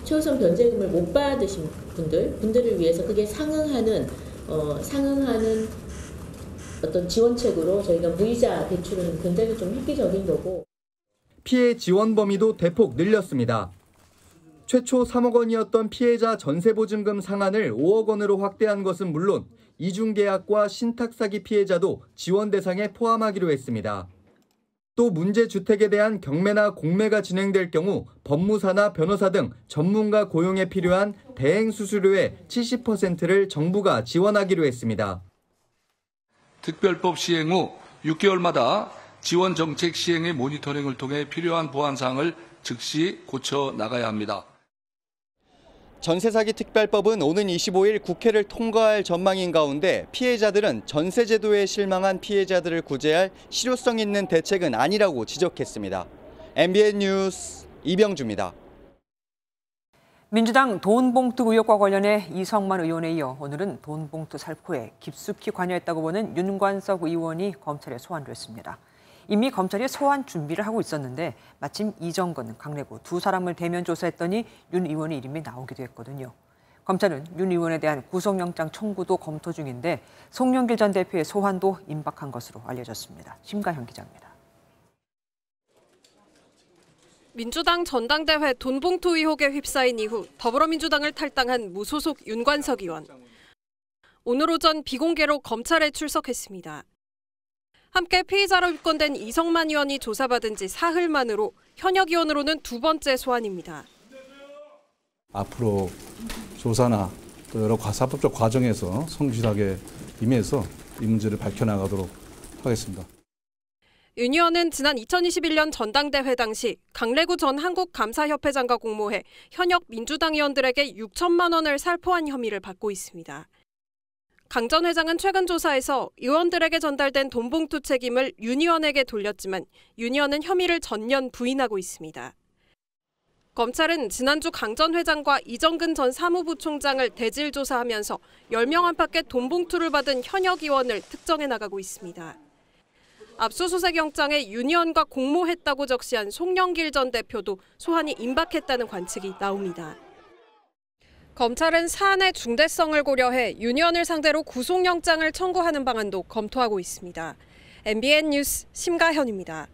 Speaker 26: 최우선 변제금을 못 받으신 분들을 위해서 그게 상응하는 어떤 지원책으로 저희가 무이자 대출은 굉장히 좀 획기적인 거고.
Speaker 25: 피해 지원 범위도 대폭 늘렸습니다. 최초 3억 원이었던 피해자 전세보증금 상한을 5억 원으로 확대한 것은 물론 이중계약과 신탁사기 피해자도 지원 대상에 포함하기로 했습니다. 또 문제주택에 대한 경매나 공매가 진행될 경우 법무사나 변호사 등 전문가 고용에 필요한 대행수수료의 70%를 정부가 지원하기로 했습니다.
Speaker 27: 특별법 시행 후 6개월마다 지원 정책 시행의 모니터링을 통해 필요한 보완사항을 즉시 고쳐 나가야 합니다.
Speaker 25: 전세사기 특별법은 오는 25일 국회를 통과할 전망인 가운데 피해자들은 전세제도에 실망한 피해자들을 구제할 실효성 있는 대책은 아니라고 지적했습니다. MBN 뉴스 이병주입니다.
Speaker 1: 민주당 돈봉투 의혹과 관련해 이성만 의원에 이어 오늘은 돈봉투 살포에 깊숙이 관여했다고 보는 윤관석 의원이 검찰에 소환됐습니다. 이미 검찰이 소환 준비를 하고 있었는데 마침 이정근, 강래구 두 사람을 대면 조사했더니 윤 의원의 이름이 나오기도 했거든요. 검찰은 윤 의원에 대한 구속영장 청구도 검토 중인데 송영길 전 대표의 소환도 임박한 것으로 알려졌습니다. 심가현 기자입니다.
Speaker 5: 민주당 전당대회 돈봉투 의혹에 휩싸인 이후 더불어민주당을 탈당한 무소속 윤관석 의원. 오늘 오전 비공개로 검찰에 출석했습니다. 함께 피의자로 입건된 이성만 의원이 조사받은 지 사흘 만으로 현역 의원으로는 두 번째 소환입니다.
Speaker 7: 앞으로 조사나 또 여러 사법적 과정에서 성실하게 임해서 이 문제를 밝혀나가도록 하겠습니다.
Speaker 5: 윤 의원은 지난 2021년 전당대회 당시 강래구 전 한국감사협회장과 공모해 현역 민주당 의원들에게 6천만 원을 살포한 혐의를 받고 있습니다. 강 전 회장은 최근 조사에서 의원들에게 전달된 돈봉투 책임을 윤 의원에게 돌렸지만 윤 의원은 혐의를 전면 부인하고 있습니다. 검찰은 지난주 강 전 회장과 이정근 전 사무부총장을 대질 조사하면서 10명 안팎의 돈봉투를 받은 현역 의원을 특정해 나가고 있습니다. 압수수색 영장에 윤 의원과 공모했다고 적시한 송영길 전 대표도 소환이 임박했다는 관측이 나옵니다. 검찰은 사안의 중대성을 고려해 윤 의원을 상대로 구속영장을 청구하는 방안도 검토하고 있습니다. MBN 뉴스 심가현입니다.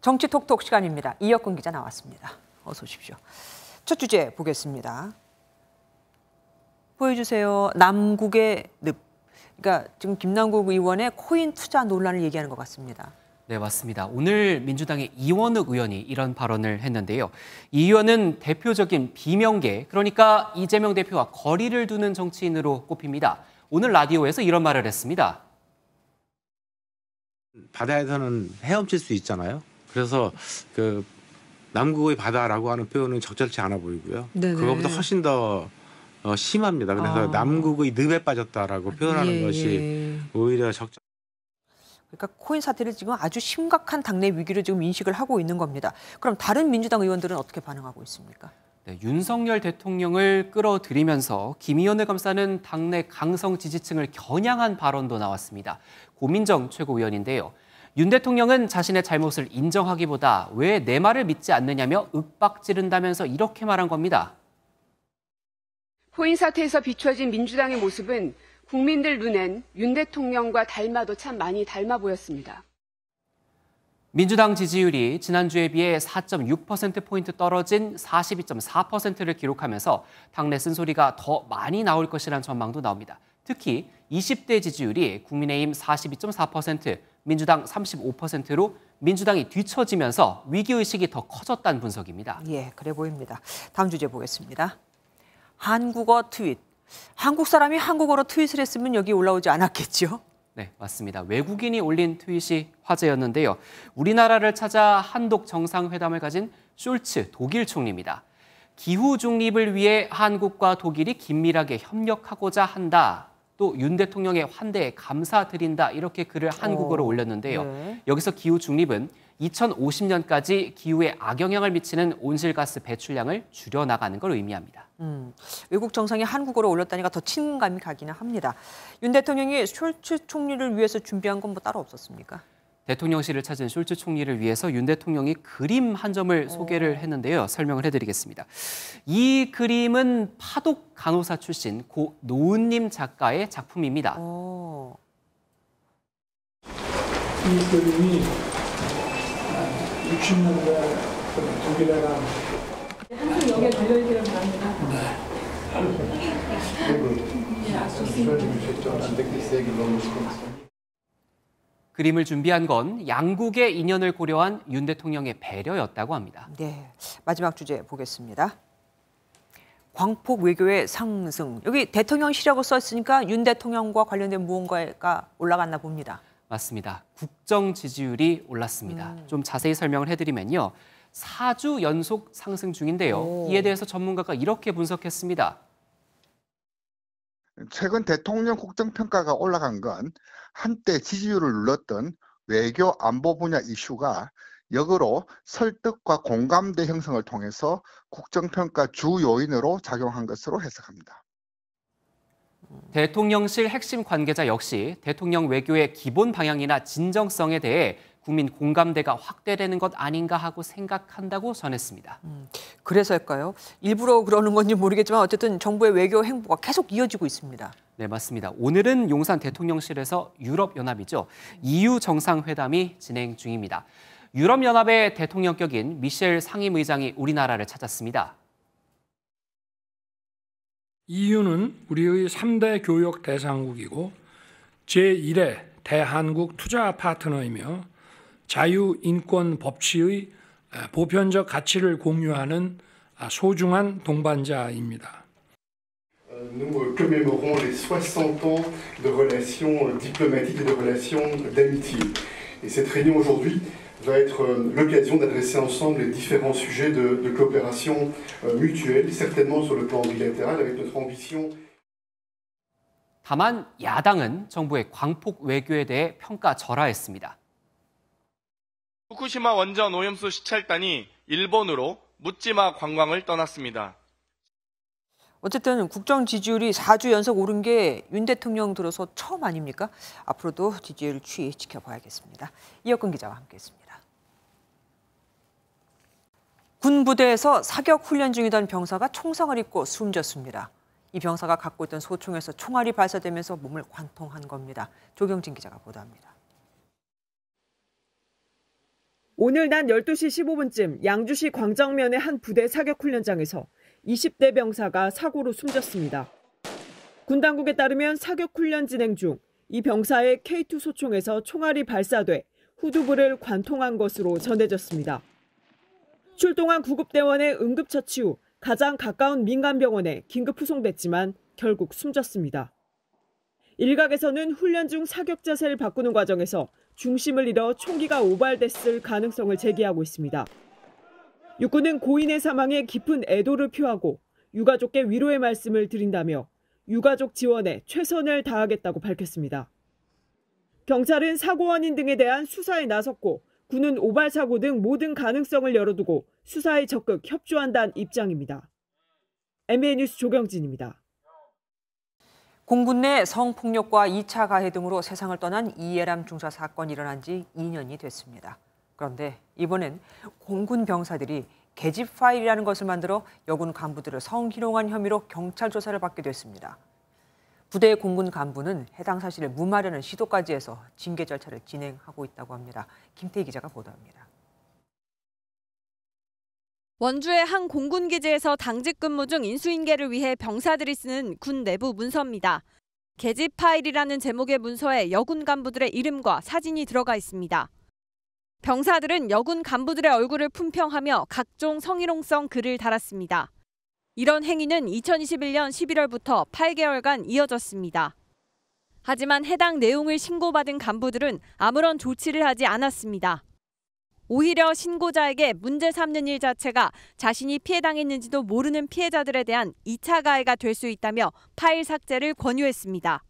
Speaker 1: 정치 톡톡 시간입니다. 이혁근 기자 나왔습니다. 어서 오십시오. 첫 주제 보겠습니다. 보여주세요. 남국의 늪. 그러니까 지금 김남국 의원의 코인 투자 논란을 얘기하는 것 같습니다.
Speaker 8: 네, 맞습니다. 오늘 민주당의 이원욱 의원이 이런 발언을 했는데요. 이 의원은 대표적인 비명계, 그러니까 이재명 대표와 거리를 두는 정치인으로 꼽힙니다. 오늘 라디오에서 이런 말을 했습니다.
Speaker 9: 바다에서는 헤엄칠 수 있잖아요. 그래서 그 남국의 바다라고 하는 표현은 적절치 않아 보이고요. 네네. 그거보다 훨씬 더 심합니다. 그래서 남국의 늪에 빠졌다라고 표현하는 것이 오히려 적절.
Speaker 1: 그러니까 코인 사태를 지금 아주 심각한 당내 위기로 지금 인식을 하고 있는 겁니다. 그럼 다른 민주당 의원들은 어떻게 반응하고 있습니까?
Speaker 8: 네, 윤석열 대통령을 끌어들이면서 김 의원을 감싸는 당내 강성 지지층을 겨냥한 발언도 나왔습니다. 고민정 최고위원인데요. 윤 대통령은 자신의 잘못을 인정하기보다 왜 내 말을 믿지 않느냐며 윽박 지른다면서 이렇게 말한 겁니다.
Speaker 10: 코인 사태에서 비춰진 민주당의 모습은 국민들 눈엔 윤 대통령과 닮아도 참 많이 닮아 보였습니다.
Speaker 8: 민주당 지지율이 지난주에 비해 4.6%포인트 떨어진 42.4%를 기록하면서 당내 쓴소리가 더 많이 나올 것이라는 전망도 나옵니다. 특히 20대 지지율이 국민의힘 42.4%, 민주당 35%로 민주당이 뒤처지면서 위기의식이 더 커졌다는 분석입니다.
Speaker 1: 예, 그래 보입니다. 다음 주제 보겠습니다. 한국어 트윗. 한국 사람이 한국어로 트윗을 했으면 여기 올라오지 않았겠죠?
Speaker 8: 네, 맞습니다. 외국인이 올린 트윗이 화제였는데요. 우리나라를 찾아 한독 정상회담을 가진 숄츠 독일 총리입니다. 기후 중립을 위해 한국과 독일이 긴밀하게 협력하고자 한다. 또 윤 대통령의 환대에 감사드린다. 이렇게 글을 한국어로 올렸는데요. 네. 여기서 기후 중립은 2050년까지 기후에 악영향을 미치는 온실가스 배출량을 줄여나가는 걸 의미합니다.
Speaker 1: 외국 정상이 한국어로 올렸다니까 더 친감이 가기는 합니다. 윤 대통령이 숄츠 총리를 위해서 준비한 건 뭐 따로 없었습니까?
Speaker 8: 대통령실을 찾은 숄츠 총리를 위해서 윤 대통령이 그림 한 점을 소개를 했는데요. 설명을 해드리겠습니다. 이 그림은 파독 간호사 출신 고 노은님 작가의 작품입니다.
Speaker 12: 이 그림이 60년대 독일에 간
Speaker 10: 한쪽 여기에 달려있기를 바랍니다.
Speaker 8: 그림을 준비한 건 양국의 인연을 고려한 윤 대통령의 배려였다고 합니다.
Speaker 1: 네, 마지막 주제 보겠습니다. 광폭 외교의 상승. 여기 대통령실이라고 써있으니까 윤 대통령과 관련된 무언가가 올라갔나 봅니다.
Speaker 8: 맞습니다. 국정 지지율이 올랐습니다. 좀 자세히 설명을 해드리면요. 4주 연속 상승 중인데요. 이에 대해서 전문가가 이렇게 분석했습니다.
Speaker 13: 최근 대통령 국정평가가 올라간 건 한때 지지율을 눌렀던 외교 안보 분야 이슈가 역으로 설득과 공감대 형성을 통해서 국정평가 주 요인으로 작용한 것으로 해석합니다.
Speaker 8: 대통령실 핵심 관계자 역시 대통령 외교의 기본 방향이나 진정성에 대해 국민 공감대가 확대되는 것 아닌가 하고 생각한다고 전했습니다.
Speaker 1: 그래서일까요? 일부러 그러는 건지 모르겠지만 어쨌든 정부의 외교 행보가 계속 이어지고 있습니다.
Speaker 8: 네, 맞습니다. 오늘은 용산 대통령실에서 유럽연합이죠. EU 정상회담이 진행 중입니다. 유럽연합의 대통령격인 미셸 상임의장이 우리나라를 찾았습니다.
Speaker 12: EU는 우리의 3대 교역 대상국이고 제1회 대한국 투자 파트너이며 자유, 인권, 법치의 보편적 가치를 공유하는 소중한 동반자입니다.
Speaker 11: Nous commémorons les 60 ans de relations diplomatiques et de relations d'amitié. Et cette réunion aujourd'hui va être l'occasion d'adresser ensemble les différents sujets de coopération mutuelle, certainement sur le plan bilatéral, avec notre ambition.
Speaker 8: 다만 야당은 정부의 광폭 외교에 대해 평가절하했습니다.
Speaker 14: 후쿠시마 원전 오염수 시찰단이 일본으로 묻지마 관광을 떠났습니다.
Speaker 1: 어쨌든 국정 지지율이 4주 연속 오른 게 윤 대통령 들어서 처음 아닙니까? 앞으로도 지지율 추이 지켜봐야겠습니다. 이혁근 기자와 함께했습니다. 군 부대에서 사격 훈련 중이던 병사가 총성을 입고 숨졌습니다. 이 병사가 갖고 있던 소총에서 총알이 발사되면서 몸을 관통한 겁니다. 조경진 기자가 보도합니다.
Speaker 15: 오늘 낮 12시 15분쯤 양주시 광정면의 한 부대 사격 훈련장에서 20대 병사가 사고로 숨졌습니다. 군 당국에 따르면 사격 훈련 진행 중 이 병사의 K2 소총에서 총알이 발사돼 후두부를 관통한 것으로 전해졌습니다. 출동한 구급대원의 응급처치 후 가장 가까운 민간병원에 긴급 후송됐지만 결국 숨졌습니다. 일각에서는 훈련 중 사격 자세를 바꾸는 과정에서 중심을 잃어 총기가 오발됐을 가능성을 제기하고 있습니다. 육군은 고인의 사망에 깊은 애도를 표하고 유가족께 위로의 말씀을 드린다며 유가족 지원에 최선을 다하겠다고 밝혔습니다. 경찰은 사고 원인 등에 대한 수사에 나섰고 군은 오발 사고 등 모든 가능성을 열어두고 수사에 적극 협조한다는 입장입니다. MBN 뉴스 조경진입니다.
Speaker 1: 공군 내 성폭력과 2차 가해 등으로 세상을 떠난 이해람 중사 사건이 일어난 지 2년이 됐습니다. 그런데 이번엔 공군 병사들이 계집 파일이라는 것을 만들어 여군 간부들을 성희롱한 혐의로 경찰 조사를 받게 됐습니다. 부대 공군 간부는 해당 사실을 무마하려는 시도까지 해서 징계 절차를 진행하고 있다고 합니다. 김태희 기자가 보도합니다.
Speaker 16: 원주의 한 공군 기지에서 당직 근무 중 인수인계를 위해 병사들이 쓰는 군 내부 문서입니다. 계집 파일이라는 제목의 문서에 여군 간부들의 이름과 사진이 들어가 있습니다. 병사들은 여군 간부들의 얼굴을 품평하며 각종 성희롱성 글을 달았습니다. 이런 행위는 2021년 11월부터 8개월간 이어졌습니다. 하지만 해당 내용을 신고받은 간부들은 아무런 조치를 하지 않았습니다. 오히려 신고자에게 문제 삼는 일 자체가 자신이 피해당했는지도 모르는 피해자들에 대한 2차 가해가 될 수 있다며 파일 삭제를 권유했습니다.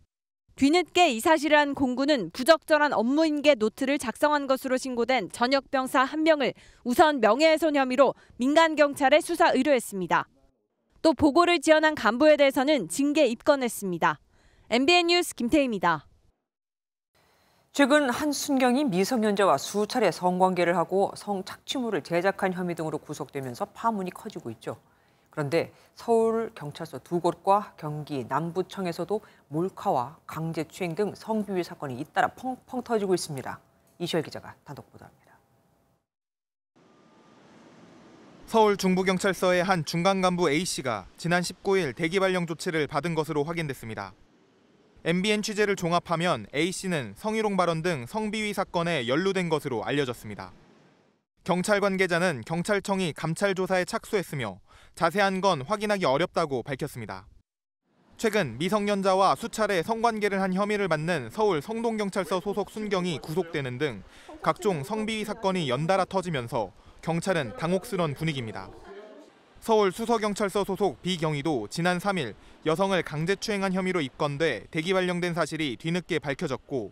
Speaker 16: 뒤늦게 이 사실을 한 공군은 부적절한 업무인계 노트를 작성한 것으로 신고된 전역 병사 1명을 우선 명예훼손 혐의로 민간경찰에 수사 의뢰했습니다. 또 보고를 지원한 간부에 대해서는 징계 입건했습니다. MBN 뉴스 김태희입니다.
Speaker 1: 최근 한 순경이 미성년자와 수차례 성관계를 하고 성착취물을 제작한 혐의 등으로 구속되면서 파문이 커지고 있죠. 그런데 서울경찰서 2곳과 경기 남부청에서도 몰카와 강제추행 등 성비위 사건이 잇따라 펑펑 터지고 있습니다. 이시열 기자가 단독 보도합니다.
Speaker 17: 서울 중부경찰서의 한 중간간부 A씨가 지난 19일 대기 발령 조치를 받은 것으로 확인됐습니다. MBN 취재를 종합하면 A씨는 성희롱 발언 등 성비위 사건에 연루된 것으로 알려졌습니다. 경찰 관계자는 경찰청이 감찰 조사에 착수했으며 자세한 건 확인하기 어렵다고 밝혔습니다. 최근 미성년자와 수차례 성관계를 한 혐의를 받는 서울 성동경찰서 소속 순경이 구속되는 등 각종 성비위 사건이 연달아 터지면서 경찰은 당혹스러운 분위기입니다. 서울 수서경찰서 소속 B경위도 지난 3일 여성을 강제추행한 혐의로 입건돼 대기 발령된 사실이 뒤늦게 밝혀졌고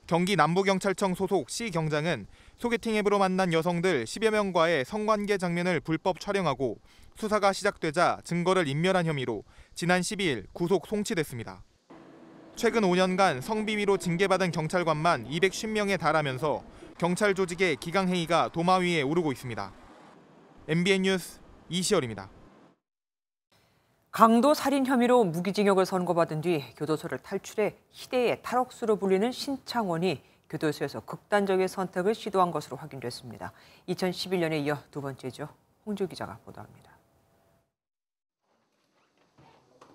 Speaker 17: 경기 남부경찰청 소속 C경장은 소개팅 앱으로 만난 여성들 10여 명과의 성관계 장면을 불법 촬영하고 수사가 시작되자 증거를 인멸한 혐의로 지난 12일 구속 송치됐습니다. 최근 5년간 성비위로 징계받은 경찰관만 250명에 달하면서 경찰 조직의 기강행위가 도마 위에 오르고 있습니다. MBN 뉴스 이시열입니다.
Speaker 1: 강도 살인 혐의로 무기징역을 선고받은 뒤 교도소를 탈출해 희대의 탈옥수로 불리는 신창원이 교도소에서 극단적인 선택을 시도한 것으로 확인됐습니다. 2011년에 이어 두 번째죠. 홍주 기자가 보도합니다.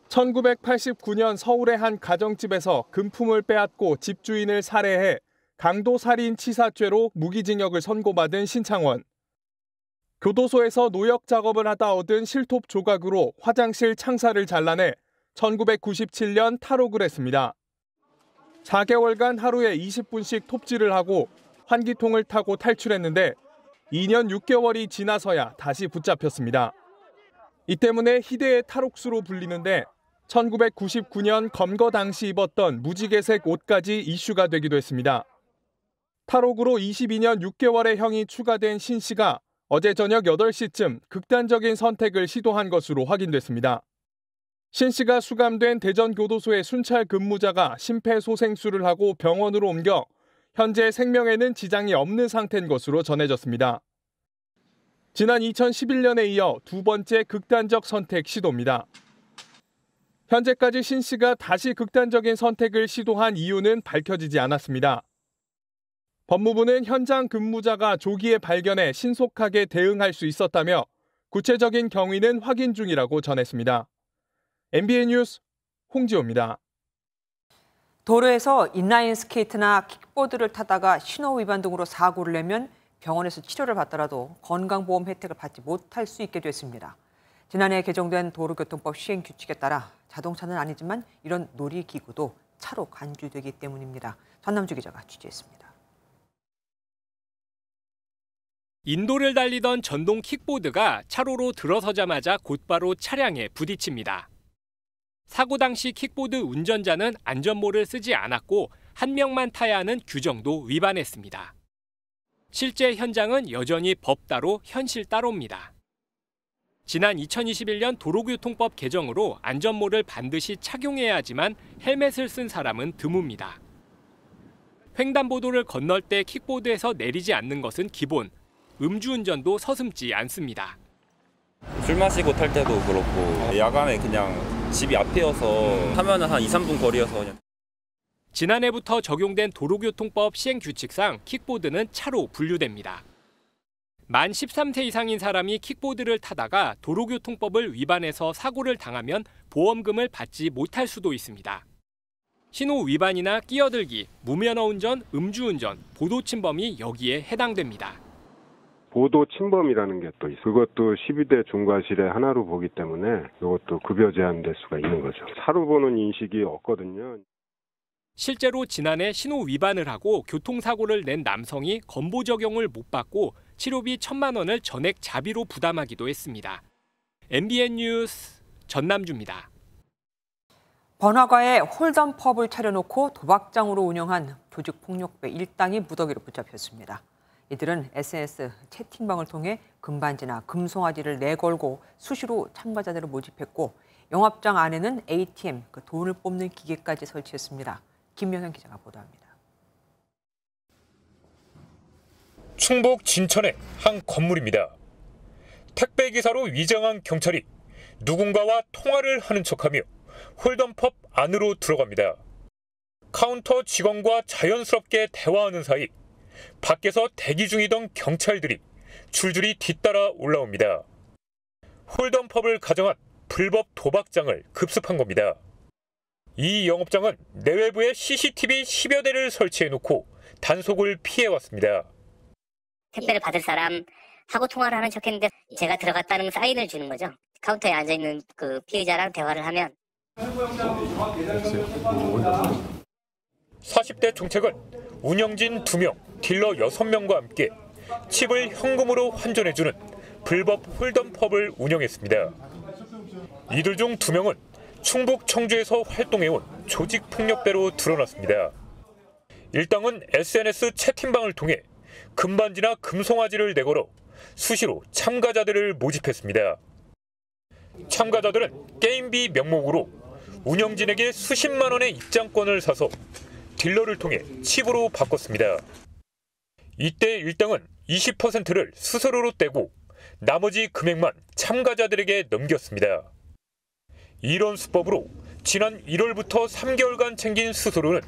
Speaker 2: 1989년 서울의 한 가정집에서 금품을 빼앗고 집주인을 살해해 강도살인 치사죄로 무기징역을 선고받은 신창원. 교도소에서 노역 작업을 하다 얻은 실톱 조각으로 화장실 창살을 잘라내 1997년 탈옥을 했습니다. 4개월간 하루에 20분씩 톱질을 하고 환기통을 타고 탈출했는데 2년 6개월이 지나서야 다시 붙잡혔습니다. 이 때문에 희대의 탈옥수로 불리는데 1999년 검거 당시 입었던 무지개색 옷까지 이슈가 되기도 했습니다. 탈옥으로 22년 6개월의 형이 추가된 신 씨가 어제 저녁 8시쯤 극단적인 선택을 시도한 것으로 확인됐습니다. 신 씨가 수감된 대전교도소의 순찰 근무자가 심폐소생술을 하고 병원으로 옮겨 현재 생명에는 지장이 없는 상태인 것으로 전해졌습니다. 지난 2011년에 이어 두 번째 극단적 선택 시도입니다. 현재까지 신 씨가 다시 극단적인 선택을 시도한 이유는 밝혀지지 않았습니다. 법무부는 현장 근무자가 조기에 발견해 신속하게 대응할 수 있었다며 구체적인 경위는 확인 중이라고 전했습니다. MBN 뉴스 홍지호입니다.
Speaker 1: 도로에서 인라인 스케이트나 킥보드를 타다가 신호 위반 등으로 사고를 내면 병원에서 치료를 받더라도 건강보험 혜택을 받지 못할 수 있게 됐습니다. 지난해 개정된 도로교통법 시행 규칙에 따라 자동차는 아니지만 이런 놀이기구도 차로 간주되기 때문입니다. 전남주 기자가 취재했습니다.
Speaker 3: 인도를 달리던 전동 킥보드가 차로로 들어서자마자 곧바로 차량에 부딪힙니다. 사고 당시 킥보드 운전자는 안전모를 쓰지 않았고 한 명만 타야 하는 규정도 위반했습니다. 실제 현장은 여전히 법 따로 현실 따로입니다. 지난 2021년 도로교통법 개정으로 안전모를 반드시 착용해야 하지만 헬멧을 쓴 사람은 드뭅니다. 횡단보도를 건널 때 킥보드에서 내리지 않는 것은 기본, 음주운전도 서슴지 않습니다.
Speaker 18: 술 마시고 탈 때도 그렇고 야간에 그냥 집이 앞이어서 타면은 한 2, 3분 거리여서 그냥.
Speaker 3: 지난해부터 적용된 도로교통법 시행규칙상 킥보드는 차로 분류됩니다. 만 13세 이상인 사람이 킥보드를 타다가 도로교통법을 위반해서 사고를 당하면 보험금을 받지 못할 수도 있습니다. 신호 위반이나 끼어들기, 무면허 운전, 음주운전, 보도침범이 여기에 해당됩니다.
Speaker 19: 보도 침범이라는 게 또 있어요. 그것도 12대 중과실의 하나로 보기 때문에 이것도 급여 제한될 수가 있는 거죠. 차로 보는 인식이 없거든요.
Speaker 3: 실제로 지난해 신호 위반을 하고 교통사고를 낸 남성이 건보 적용을 못 받고 치료비 1,000만 원을 전액 자비로 부담하기도 했습니다. MBN 뉴스 전남주입니다.
Speaker 1: 번화가에 홀덤 펍을 차려놓고 도박장으로 운영한 조직폭력배 일당이 무더기로 붙잡혔습니다. 이들은 SNS 채팅방을 통해 금반지나 금송아지를 내걸고 수시로 참가자들을 모집했고 영업장 안에는 ATM, 돈을 뽑는 기계까지 설치했습니다. 김명현 기자가 보도합니다.
Speaker 20: 충북 진천의 한 건물입니다. 택배기사로 위장한 경찰이 누군가와 통화를 하는 척하며 홀덤펍 안으로 들어갑니다. 카운터 직원과 자연스럽게 대화하는 사이 밖에서 대기 중이던 경찰들이 줄줄이 뒤따라 올라옵니다. 홀덤펍을 가정한 불법 도박장을 급습한 겁니다. 이 영업장은 내외부에 CCTV 10여 대를 설치해놓고 단속을 피해왔습니다.
Speaker 21: 택배를 받을 사람 하고 통화를 하는 척했는데 제가 들어갔다는 사인을 주는 거죠. 카운터에 앉아있는 그 피의자랑 대화를 하면
Speaker 20: 40대 정책은 운영진 2명, 딜러 6명과 함께 칩을 현금으로 환전해주는 불법 홀덤펍을 운영했습니다. 이들 중 2명은 충북 청주에서 활동해온 조직폭력배로 드러났습니다. 일당은 SNS 채팅방을 통해 금반지나 금송아지를 내걸어 수시로 참가자들을 모집했습니다. 참가자들은 게임비 명목으로 운영진에게 수십만 원의 입장권을 사서 딜러를 통해 칩으로 바꿨습니다. 이때 1등은 20%를 수수료로 떼고 나머지 금액만 참가자들에게 넘겼습니다. 이런 수법으로 지난 1월부터 3개월간 챙긴 수수료는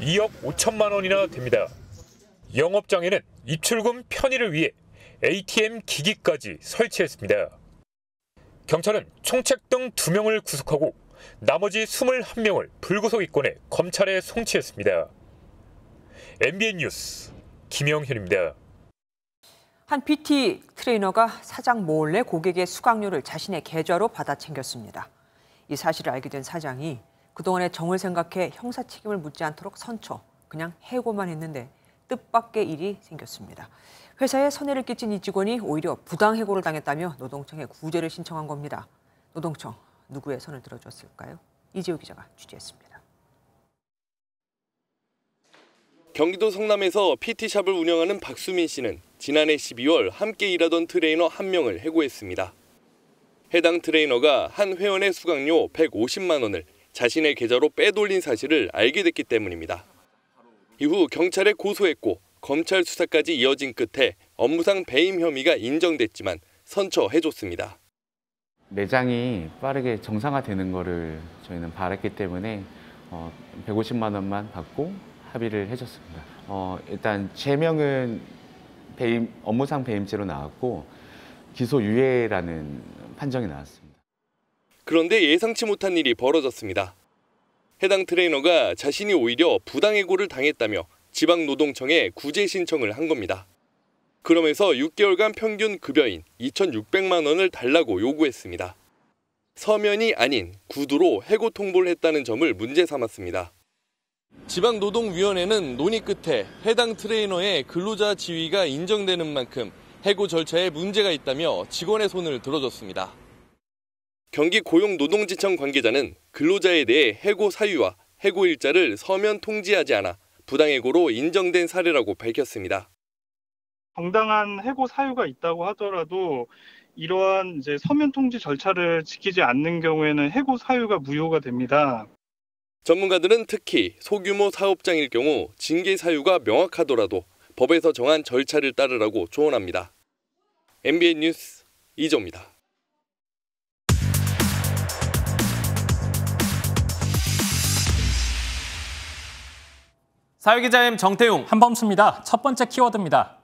Speaker 20: 2억 5천만 원이나 됩니다. 영업장에는 입출금 편의를 위해 ATM 기기까지 설치했습니다. 경찰은 총책 등 2명을 구속하고 나머지 21명을 불구속 입건해 검찰에 송치했습니다. MBN 뉴스 김영현입니다.
Speaker 1: 한 PT 트레이너가 사장 몰래 고객의 수강료를 자신의 계좌로 받아 챙겼습니다. 이 사실을 알게 된 사장이 그동안의 정을 생각해 형사 책임을 묻지 않도록 선처, 그냥 해고만 했는데 뜻밖의 일이 생겼습니다. 회사에 손해를 끼친 이 직원이 오히려 부당해고를 당했다며 노동청에 구제를 신청한 겁니다. 노동청, 누구의 손을 들어줬을까요? 이재우 기자가 취재했습니다.
Speaker 4: 경기도 성남에서 PT샵을 운영하는 박수민 씨는 지난해 12월 함께 일하던 트레이너 한 명을 해고했습니다. 해당 트레이너가 한 회원의 수강료 150만 원을 자신의 계좌로 빼돌린 사실을 알게 됐기 때문입니다. 이후 경찰에 고소했고 검찰 수사까지 이어진 끝에 업무상 배임 혐의가 인정됐지만 선처해줬습니다.
Speaker 6: 매장이 빠르게 정상화되는 거를 저희는 바랐기 때문에 150만 원만 받고 합의를 해줬습니다. 일단 제명은 업무상 배임죄로 나왔고 기소유예라는 판정이 나왔습니다.
Speaker 4: 그런데 예상치 못한 일이 벌어졌습니다. 해당 트레이너가 자신이 오히려 부당해고를 당했다며 지방노동청에 구제 신청을 한 겁니다. 그러면서 6개월간 평균 급여인 2,600만 원을 달라고 요구했습니다. 서면이 아닌 구두로 해고 통보를 했다는 점을 문제 삼았습니다. 지방노동위원회는 논의 끝에 해당 트레이너의 근로자 지위가 인정되는 만큼 해고 절차에 문제가 있다며 직원의 손을 들어줬습니다. 경기고용노동지청 관계자는 근로자에 대해 해고 사유와 해고 일자를 서면 통지하지 않아 부당해고로 인정된 사례라고 밝혔습니다.
Speaker 22: 정당한 해고 사유가 있다고 하더라도 이러한 서면 통지 절차를 지키지 않는 경우에는 해고 사유가 무효가 됩니다.
Speaker 4: 전문가들은 특히 소규모 사업장일 경우 징계 사유가 명확하더라도 법에서 정한 절차를 따르라고 조언합니다. MBN 뉴스 이조입니다.
Speaker 23: 사회기자님 정태용. 한범수입니다. 첫 번째 키워드입니다.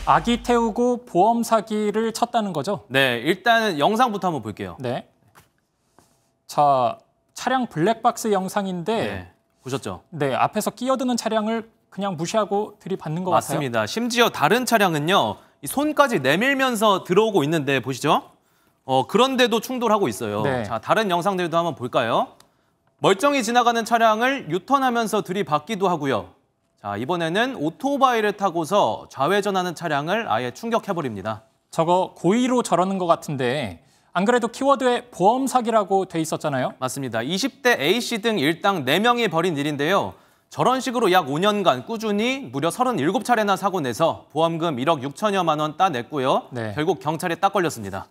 Speaker 23: 아기 태우고 보험 사기를 쳤다는 거죠?
Speaker 24: 네, 일단 영상부터 한번 볼게요.
Speaker 23: 네. 자, 차량 블랙박스 영상인데
Speaker 24: 네, 보셨죠?
Speaker 23: 네, 앞에서 끼어드는 차량을 그냥 무시하고 들이받는 것
Speaker 24: 맞습니다.
Speaker 23: 같아요.
Speaker 24: 심지어 다른 차량은요, 손까지 내밀면서 들어오고 있는데 보시죠? 그런데도 충돌하고 있어요.
Speaker 23: 네.
Speaker 24: 자, 다른 영상들도 한번 볼까요? 멀쩡히 지나가는 차량을 유턴하면서 들이받기도 하고요. 자, 이번에는 오토바이를 타고서 좌회전하는 차량을 아예 충격해버립니다.
Speaker 23: 저거 고의로 저러는 것 같은데 안 그래도 키워드에 보험 사기라고 돼 있었잖아요?
Speaker 24: 맞습니다. 20대 A씨 등 일당 4명이 벌인 일인데요. 저런 식으로 약 5년간 꾸준히 무려 37차례나 사고 내서 보험금 1억 6천여만 원 따냈고요.
Speaker 23: 네.
Speaker 24: 결국 경찰에 딱 걸렸습니다.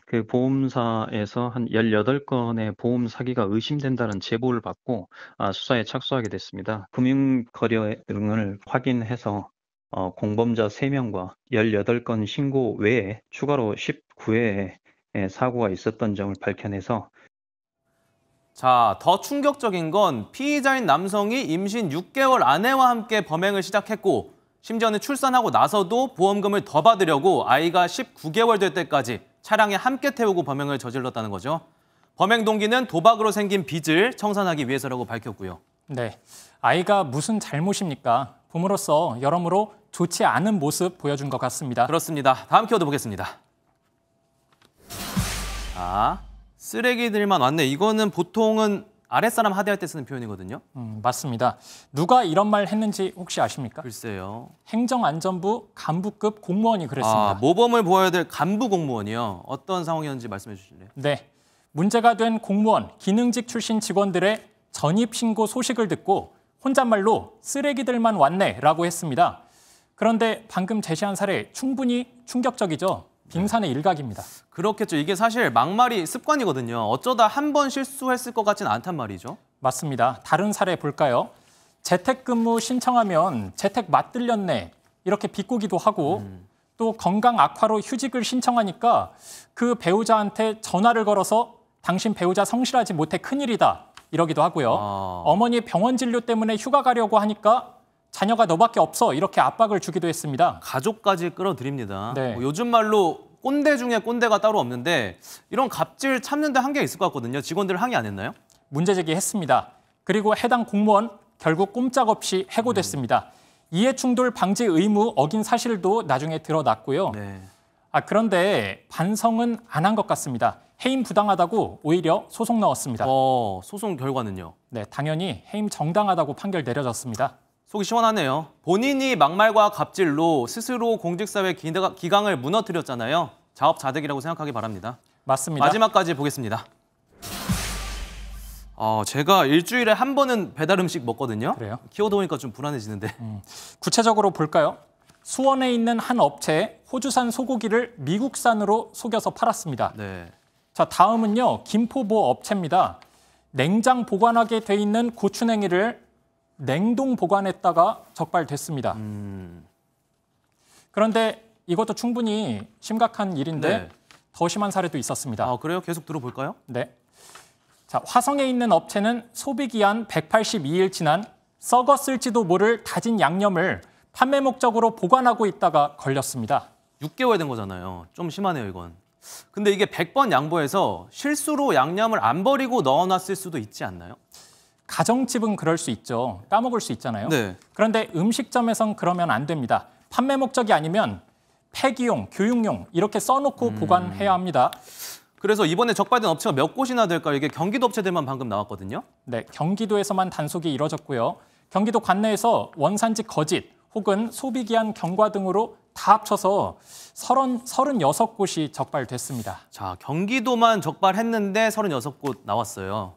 Speaker 26: 그 보험사에서 한 18건의 보험 사기가 의심된다는 제보를 받고 수사에 착수하게 됐습니다. 금융거래 등을 확인해서 공범자 3명과 18건 신고 외에 추가로 19회의 사고가 있었던 점을 밝혀내서
Speaker 24: 자, 더 충격적인 건 피의자인 남성이 임신 6개월 아내와 함께 범행을 시작했고 심지어는 출산하고 나서도 보험금을 더 받으려고 아이가 19개월 될 때까지 차량에 함께 태우고 범행을 저질렀다는 거죠. 범행 동기는 도박으로 생긴 빚을 청산하기 위해서라고 밝혔고요.
Speaker 23: 네, 아이가 무슨 잘못입니까? 부모로서 여러모로 좋지 않은 모습 보여준 것 같습니다.
Speaker 24: 그렇습니다. 다음 키워드 보겠습니다. 자, 쓰레기들만 왔네. 이거는 보통은 아랫사람 하대할 때 쓰는 표현이거든요.
Speaker 23: 맞습니다. 누가 이런 말 했는지 혹시 아십니까?
Speaker 24: 글쎄요.
Speaker 23: 행정안전부 간부급 공무원이 그랬습니다.
Speaker 24: 모범을 보여야 될 간부 공무원이요. 어떤 상황이었는지 말씀해 주실래요?
Speaker 23: 네. 문제가 된 공무원, 기능직 출신 직원들의 전입신고 소식을 듣고 혼잣말로 쓰레기들만 왔네라고 했습니다. 그런데 방금 제시한 사례 충분히 충격적이죠. 빙산의 일각입니다.
Speaker 24: 그렇겠죠. 이게 사실 막말이 습관이거든요. 어쩌다 한 번 실수했을 것 같진 않단 말이죠.
Speaker 23: 맞습니다. 다른 사례 볼까요? 재택근무 신청하면 재택 맞들렸네 이렇게 비꼬기도 하고 또 건강 악화로 휴직을 신청하니까 그 배우자한테 전화를 걸어서 당신 배우자 성실하지 못해 큰일이다 이러기도 하고요. 어머니 병원 진료 때문에 휴가 가려고 하니까 자녀가 너밖에 없어 이렇게 압박을 주기도 했습니다.
Speaker 24: 가족까지 끌어들입니다.
Speaker 23: 네.
Speaker 24: 요즘 말로 꼰대 중에 꼰대가 따로 없는데 이런 갑질 참는 데 한계가 있을 것 같거든요. 직원들 항의 안 했나요?
Speaker 23: 문제 제기했습니다. 그리고 해당 공무원 결국 꼼짝없이 해고됐습니다. 이해충돌 방지 의무 어긴 사실도 나중에 드러났고요.
Speaker 24: 네.
Speaker 23: 그런데 반성은 안 한 것 같습니다. 해임 부당하다고 오히려 소송 넣었습니다.
Speaker 24: 소송 결과는요?
Speaker 23: 네, 당연히 해임 정당하다고 판결 내려졌습니다.
Speaker 24: 속이 시원하네요. 본인이 막말과 갑질로 스스로 공직사회 기강을 무너뜨렸잖아요. 자업자득이라고 생각하기 바랍니다.
Speaker 23: 맞습니다.
Speaker 24: 마지막까지 보겠습니다. 제가 일주일에 한 번은 배달 음식 먹거든요.
Speaker 23: 그래요?
Speaker 24: 키워드 보니까 좀 불안해지는데.
Speaker 23: 구체적으로 볼까요? 수원에 있는 한 업체에 호주산 소고기를 미국산으로 속여서 팔았습니다.
Speaker 24: 네.
Speaker 23: 자, 다음은요. 김포모 업체입니다. 냉장 보관하게 돼 있는 고추냉이를 냉동 보관했다가 적발됐습니다. 그런데 이것도 충분히 심각한 일인데
Speaker 24: 네.
Speaker 23: 더 심한 사례도 있었습니다.
Speaker 24: 그래요? 계속 들어볼까요?
Speaker 23: 네. 자, 화성에 있는 업체는 소비기한 182일 지난 썩었을지도 모를 다진 양념을 판매 목적으로 보관하고 있다가 걸렸습니다.
Speaker 24: 6개월 된 거잖아요. 좀 심하네요, 이건. 근데 이게 100번 양보해서 실수로 양념을 안 버리고 넣어놨을 수도 있지 않나요?
Speaker 23: 가정집은 그럴 수 있죠. 까먹을 수 있잖아요.
Speaker 24: 네.
Speaker 23: 그런데 음식점에선 그러면 안 됩니다. 판매 목적이 아니면 폐기용, 교육용 이렇게 써놓고 보관해야 합니다.
Speaker 24: 그래서 이번에 적발된 업체가 몇 곳이나 될까요? 이게 경기도 업체들만 방금 나왔거든요.
Speaker 23: 네, 경기도에서만 단속이 이뤄졌고요. 경기도 관내에서 원산지 거짓 혹은 소비기한 경과 등으로 다 합쳐서 36곳이 적발됐습니다.
Speaker 24: 자, 경기도만 적발했는데 36곳 나왔어요.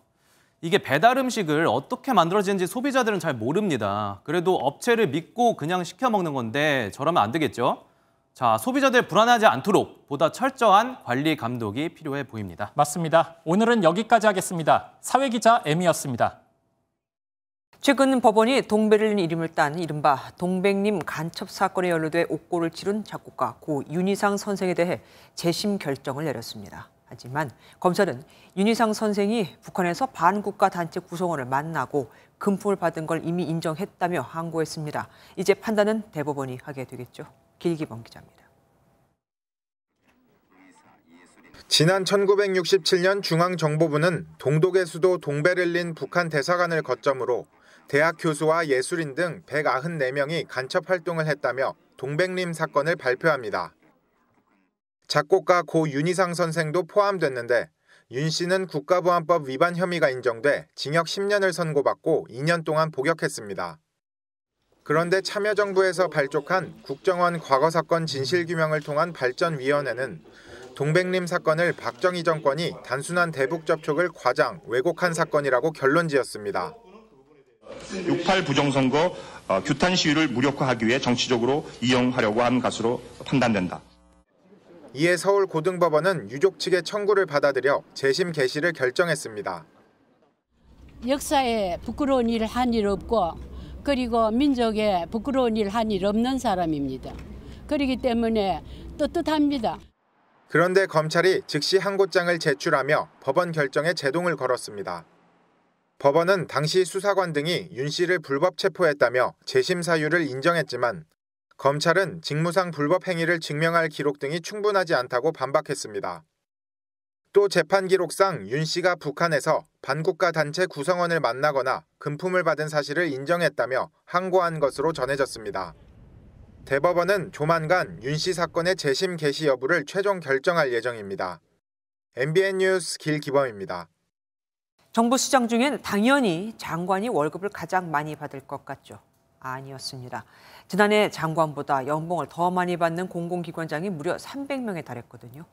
Speaker 24: 이게 배달 음식을 어떻게 만들어지는지 소비자들은 잘 모릅니다. 그래도 업체를 믿고 그냥 시켜 먹는 건데 저러면 안 되겠죠? 자, 소비자들 불안하지 않도록 보다 철저한 관리 감독이 필요해 보입니다.
Speaker 23: 맞습니다. 오늘은 여기까지 하겠습니다. 사회기자 M이었습니다.
Speaker 1: 최근 법원이 동베를린 이름을 딴 이른바 동백님 간첩 사건에 연루돼 옥고를 치른 작곡가 고 윤희상 선생에 대해 재심 결정을 내렸습니다. 하지만 검찰은 윤희상 선생이 북한에서 반국가 단체 구성원을 만나고 금품을 받은 걸 이미 인정했다며 항고했습니다. 이제 판단은 대법원이 하게 되겠죠. 길기범 기자입니다.
Speaker 17: 지난 1967년 중앙정보부는 동독의 수도 동베를린 북한 대사관을 거점으로 대학 교수와 예술인 등 194명이 간첩 활동을 했다며 동백림 사건을 발표합니다. 작곡가 고 윤희상 선생도 포함됐는데 윤 씨는 국가보안법 위반 혐의가 인정돼 징역 10년을 선고받고 2년 동안 복역했습니다. 그런데 참여정부에서 발족한 국정원 과거사건 진실규명을 통한 발전위원회는 동백림 사건을 박정희 정권이 단순한 대북 접촉을 과장, 왜곡한 사건이라고 결론지었습니다.
Speaker 5: 6.8 부정선거 규탄 시위를 무력화하기 위해 정치적으로 이용하려고 한 것으로 판단된다.
Speaker 17: 이에 서울고등법원은 유족 측의 청구를 받아들여 재심 개시를 결정했습니다.
Speaker 7: 역사에 부끄러운 일 한 일 없고 그리고 민족에 부끄러운 일 한 일 없는 사람입니다. 그렇기 때문에 떳떳합니다.
Speaker 17: 그런데 검찰이 즉시 항고장을 제출하며 법원 결정에 제동을 걸었습니다. 법원은 당시 수사관 등이 윤 씨를 불법 체포했다며 재심 사유를 인정했지만 검찰은 직무상 불법 행위를 증명할 기록 등이 충분하지 않다고 반박했습니다. 또 재판 기록상 윤 씨가 북한에서 반국가 단체 구성원을 만나거나 금품을 받은 사실을 인정했다며 항고한 것으로 전해졌습니다. 대법원은 조만간 윤 씨 사건의 재심 개시 여부를 최종 결정할 예정입니다. MBN 뉴스 길기범입니다.
Speaker 1: 정부 시장 중엔 당연히 장관이 월급을 가장 많이 받을 것 같죠. 아니었습니다. 지난해 장관보다 연봉을 더 많이 받는 공공기관장이 무려 300명에 달했거든요.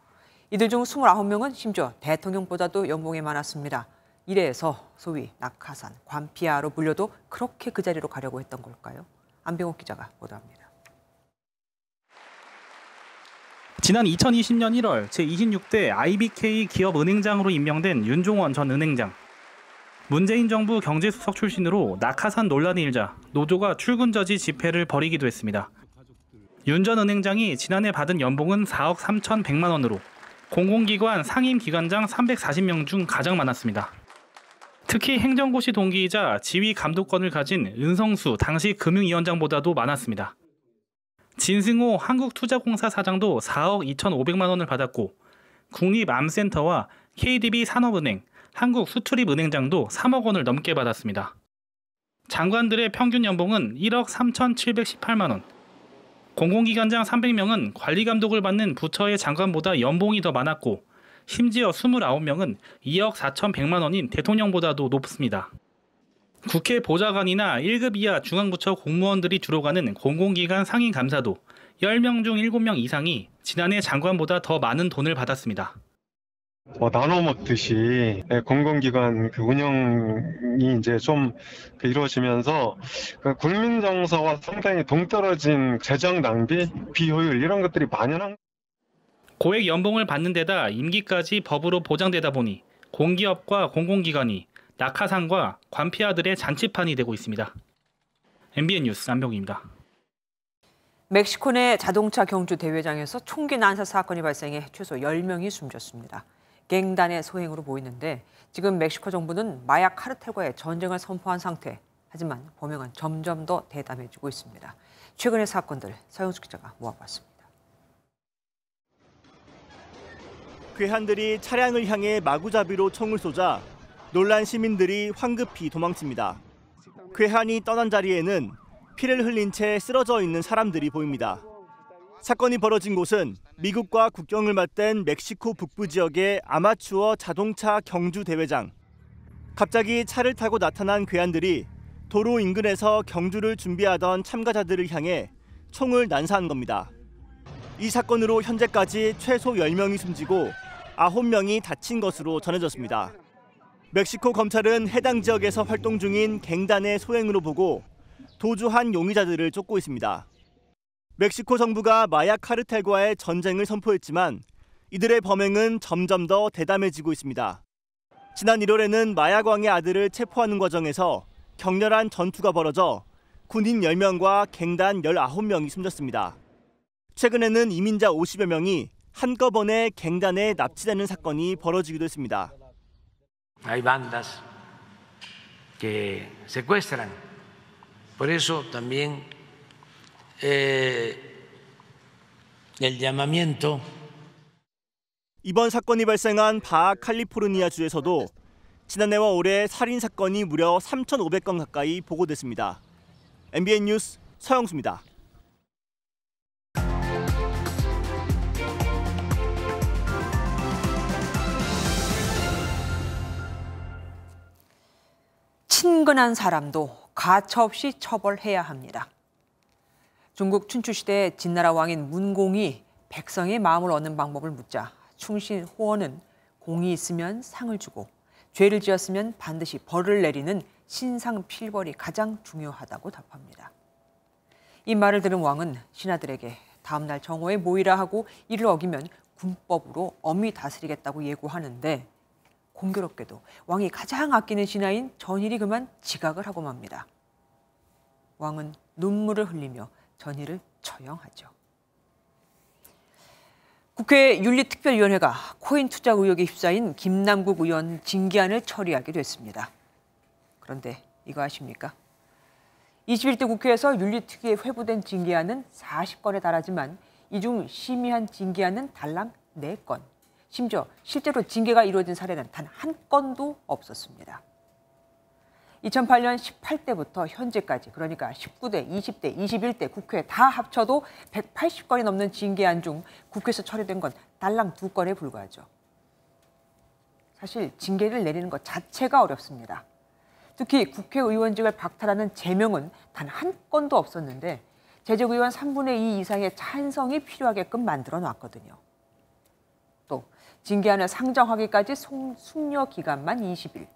Speaker 1: 이들 중 29명은 심지어 대통령보다도 연봉이 많았습니다. 이래서 소위 낙하산, 관피아로 불려도 그렇게 그 자리로 가려고 했던 걸까요? 안병옥 기자가 보도합니다.
Speaker 9: 지난 2020년 1월 제26대 IBK 기업은행장으로 임명된 윤종원 전 은행장. 문재인 정부 경제수석 출신으로 낙하산 논란이 일자 노조가 출근 저지 집회를 벌이기도 했습니다. 윤 전 은행장이 지난해 받은 연봉은 4억 3,100만 원으로 공공기관 상임기관장 340명 중 가장 많았습니다. 특히 행정고시 동기이자 지휘 감독권을 가진 은성수 당시 금융위원장보다도 많았습니다. 진승호 한국투자공사 사장도 4억 2,500만 원을 받았고 국립암센터와 KDB 산업은행, 한국수출입은행장도 3억 원을 넘게 받았습니다. 장관들의 평균 연봉은 1억 3,718만 원. 공공기관장 300명은 관리감독을 받는 부처의 장관보다 연봉이 더 많았고 심지어 29명은 2억 4,100만 원인 대통령보다도 높습니다. 국회 보좌관이나 1급 이하 중앙부처 공무원들이 주로 가는 공공기관 상임감사도 10명 중 7명 이상이 지난해 장관보다 더 많은 돈을 받았습니다.
Speaker 10: 나눠 먹듯이 공공기관 운영이 이제 좀 이루어지면서 국민 정서와 상당히 동떨어진 재정 낭비, 비효율 이런 것들이 만연한.
Speaker 9: 고액 연봉을 받는 데다 임기까지 법으로 보장되다 보니 공기업과 공공기관이 낙하산과 관피아들의 잔치판이 되고 있습니다. MBN 뉴스 안병욱입니다.
Speaker 1: 멕시코 내 자동차 경주 대회장에서 총기 난사 사건이 발생해 최소 10명이 숨졌습니다. 갱단의 소행으로 보이는데 지금 멕시코 정부는 마약 카르텔과의 전쟁을 선포한 상태. 하지만 범행은 점점 더 대담해지고 있습니다. 최근의 사건들 서영숙 기자가 모아봤습니다.
Speaker 11: 괴한들이 차량을 향해 마구잡이로 총을 쏘자 놀란 시민들이 황급히 도망칩니다. 괴한이 떠난 자리에는 피를 흘린 채 쓰러져 있는 사람들이 보입니다. 사건이 벌어진 곳은 미국과 국경을 맞댄 멕시코 북부 지역의 아마추어 자동차 경주 대회장. 갑자기 차를 타고 나타난 괴한들이 도로 인근에서 경주를 준비하던 참가자들을 향해 총을 난사한 겁니다. 이 사건으로 현재까지 최소 10명이 숨지고 9명이 다친 것으로 전해졌습니다. 멕시코 검찰은 해당 지역에서 활동 중인 갱단의 소행으로 보고 도주한 용의자들을 쫓고 있습니다. 멕시코 정부가 마약 카르텔과의 전쟁을 선포했지만 이들의 범행은 점점 더 대담해지고 있습니다. 지난 1월에는 마약왕의 아들을 체포하는 과정에서 격렬한 전투가 벌어져 군인 10명과 갱단 19명이 숨졌습니다. 최근에는 이민자 50여 명이 한꺼번에 갱단에 납치되는 사건이 벌어지기도 했습니다.
Speaker 12: Hay bandas que secuestran. Por eso también el llamamiento.
Speaker 11: 이번 사건이 발생한 바하 캘리포르니아 주에서도 지난해와 올해 살인 사건이 무려 3,500건 가까이 보고됐습니다. MBN 뉴스 서영수입니다.
Speaker 1: 친근한 사람도 가차없이 처벌해야 합니다. 중국 춘추시대 진나라 왕인 문공이 백성의 마음을 얻는 방법을 묻자 충신 호원은 공이 있으면 상을 주고 죄를 지었으면 반드시 벌을 내리는 신상필벌이 가장 중요하다고 답합니다. 이 말을 들은 왕은 신하들에게 다음 날 정오에 모이라 하고 이를 어기면 군법으로 엄히 다스리겠다고 예고하는데 공교롭게도 왕이 가장 아끼는 신하인 전일이 그만 지각을 하고 맙니다. 왕은 눈물을 흘리며 전일을 처형하죠. 국회 윤리특별위원회가 코인 투자 의혹에 휩싸인 김남국 의원 징계안을 처리하게 됐습니다. 그런데 이거 아십니까? 21대 국회에서 윤리특위에 회부된 징계안은 40건에 달하지만 이 중 심의한 징계안은 달랑 4건. 심지어 실제로 징계가 이루어진 사례는 단 한 건도 없었습니다. 2008년 18대부터 현재까지 그러니까 19대, 20대, 21대 국회 다 합쳐도 180건이 넘는 징계안 중 국회에서 처리된 건 달랑 2건에 불과하죠. 사실 징계를 내리는 것 자체가 어렵습니다. 특히 국회의원직을 박탈하는 제명은 단 한 건도 없었는데 제적의원 3분의 2 이상의 찬성이 필요하게끔 만들어 놨거든요. 또 징계안을 상정하기까지 숙려 기간만 20일,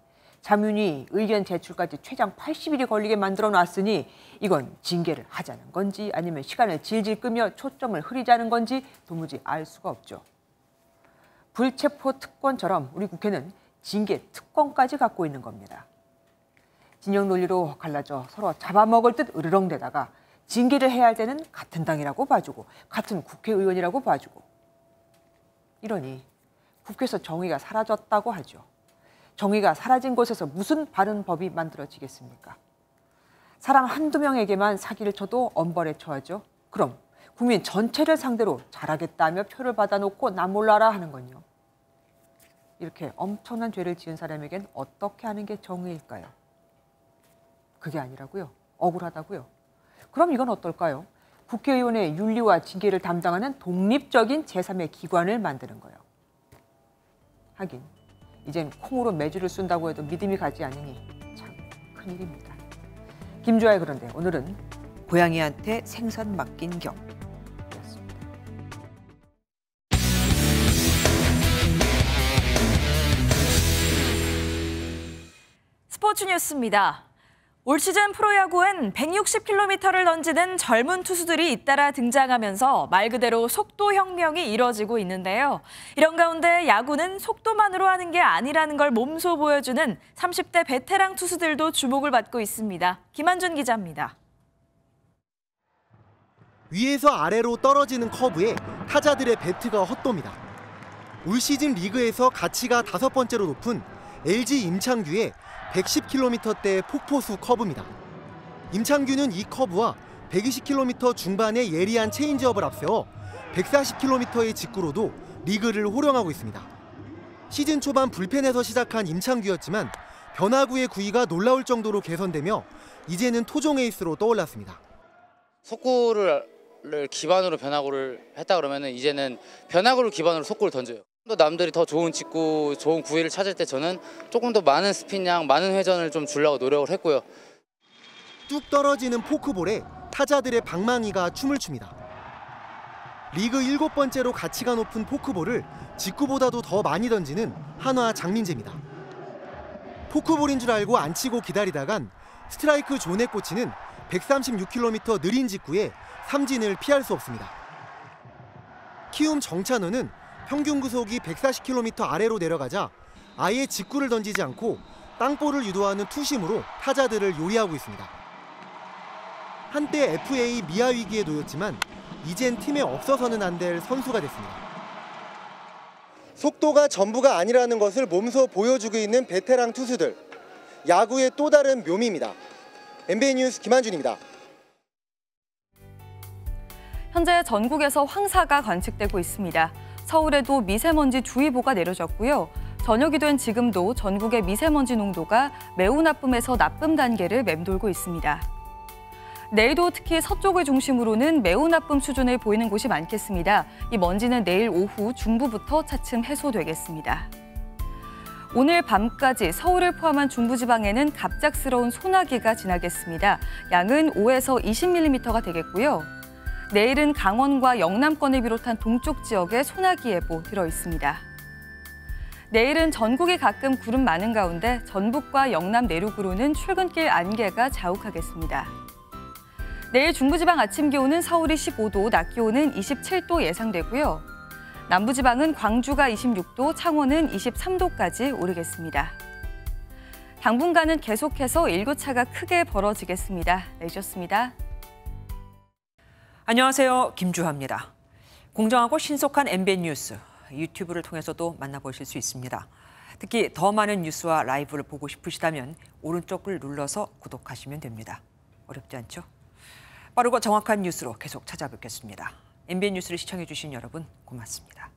Speaker 1: 자문위 의견 제출까지 최장 80일이 걸리게 만들어 놨으니 이건 징계를 하자는 건지 아니면 시간을 질질 끄며 초점을 흐리자는 건지 도무지 알 수가 없죠. 불체포 특권처럼 우리 국회는 징계 특권까지 갖고 있는 겁니다. 진영 논리로 갈라져 서로 잡아먹을 듯 으르렁대다가 징계를 해야 할 때는 같은 당이라고 봐주고 같은 국회의원이라고 봐주고 이러니 국회에서 정의가 사라졌다고 하죠. 정의가 사라진 곳에서 무슨 바른 법이 만들어지겠습니까? 사람 한두 명에게만 사기를 쳐도 엄벌에 처하죠. 그럼 국민 전체를 상대로 잘하겠다며 표를 받아놓고 나 몰라라 하는 건요. 이렇게 엄청난 죄를 지은 사람에겐 어떻게 하는 게 정의일까요? 그게 아니라고요? 억울하다고요? 그럼 이건 어떨까요? 국회의원의 윤리와 징계를 담당하는 독립적인 제3의 기관을 만드는 거예요. 하긴 이젠 콩으로 매주를 쓴다고 해도 믿음이 가지 않으니 참 큰일입니다. 김주아의 그런데 오늘은 고양이한테 생선 맡긴 경이었습니다.
Speaker 8: 스포츠 뉴스입니다. 올 시즌 프로야구엔 160km를 던지는 젊은 투수들이 잇따라 등장하면서 말 그대로 속도 혁명이 이뤄지고 있는데요. 이런 가운데 야구는 속도만으로 하는 게 아니라는 걸 몸소 보여주는 30대 베테랑 투수들도 주목을 받고 있습니다. 김한준 기자입니다.
Speaker 13: 위에서 아래로 떨어지는 커브에 타자들의 배트가 헛돕니다. 올 시즌 리그에서 가치가 5번째로 높은 LG 임창규의 110km대의 폭포수 커브입니다. 임창규는 이 커브와 120km 중반의 예리한 체인지업을 앞세워 140km의 직구로도 리그를 호령하고 있습니다. 시즌 초반 불펜에서 시작한 임창규였지만 변화구의 구위가 놀라울 정도로 개선되며 이제는 토종 에이스로 떠올랐습니다.
Speaker 14: 속구를 기반으로 변화구를 했다 그러면 이제는 변화구를 기반으로 속구를 던져요. 또 남들이 더 좋은 직구, 좋은 구위를 찾을 때 저는 조금 더 많은 스핀량, 많은 회전을 좀 주려고 노력을 했고요.
Speaker 13: 뚝 떨어지는 포크볼에 타자들의 방망이가 춤을 춥니다. 리그 7번째로 가치가 높은 포크볼을 직구보다도 더 많이 던지는 한화 장민재입니다. 포크볼인 줄 알고 안 치고 기다리다간 스트라이크 존에 꽂히는 136km 느린 직구에 삼진을 피할 수 없습니다. 키움 정찬호는 평균 구속이 140km 아래로 내려가자 아예 직구를 던지지 않고 땅볼을 유도하는 투심으로 타자들을 요리하고 있습니다. 한때 FA 미아 위기에 놓였지만 이젠 팀에 없어서는 안 될 선수가 됐습니다. 속도가 전부가 아니라는 것을 몸소 보여주고 있는 베테랑 투수들. 야구의 또 다른 묘미입니다. MBN 뉴스 김한준입니다.
Speaker 8: 현재 전국에서 황사가 관측되고 있습니다. 서울에도 미세먼지 주의보가 내려졌고요. 저녁이 된 지금도 전국의 미세먼지 농도가 매우 나쁨에서 나쁨 단계를 맴돌고 있습니다. 내일도 특히 서쪽을 중심으로는 매우 나쁨 수준을 보이는 곳이 많겠습니다. 이 먼지는 내일 오후 중부부터 차츰 해소되겠습니다. 오늘 밤까지 서울을 포함한 중부지방에는 갑작스러운 소나기가 지나겠습니다. 양은 5에서 20mm가 되겠고요. 내일은 강원과 영남권을 비롯한 동쪽 지역에 소나기 예보 들어 있습니다. 내일은 전국이 가끔 구름 많은 가운데 전북과 영남 내륙으로는 출근길 안개가 자욱하겠습니다. 내일 중부지방 아침 기온은 서울이 15도, 낮 기온은 27도 예상되고요. 남부지방은 광주가 26도, 창원은 23도까지 오르겠습니다. 당분간은 계속해서 일교차가 크게 벌어지겠습니다. 내주셨습니다.
Speaker 1: 안녕하세요. 김주하입니다. 공정하고 신속한 MBN 뉴스, 유튜브를 통해서도 만나보실 수 있습니다. 특히 더 많은 뉴스와 라이브를 보고 싶으시다면 오른쪽을 눌러서 구독하시면 됩니다. 어렵지 않죠? 빠르고 정확한 뉴스로 계속 찾아뵙겠습니다. MBN 뉴스를 시청해주신 여러분 고맙습니다.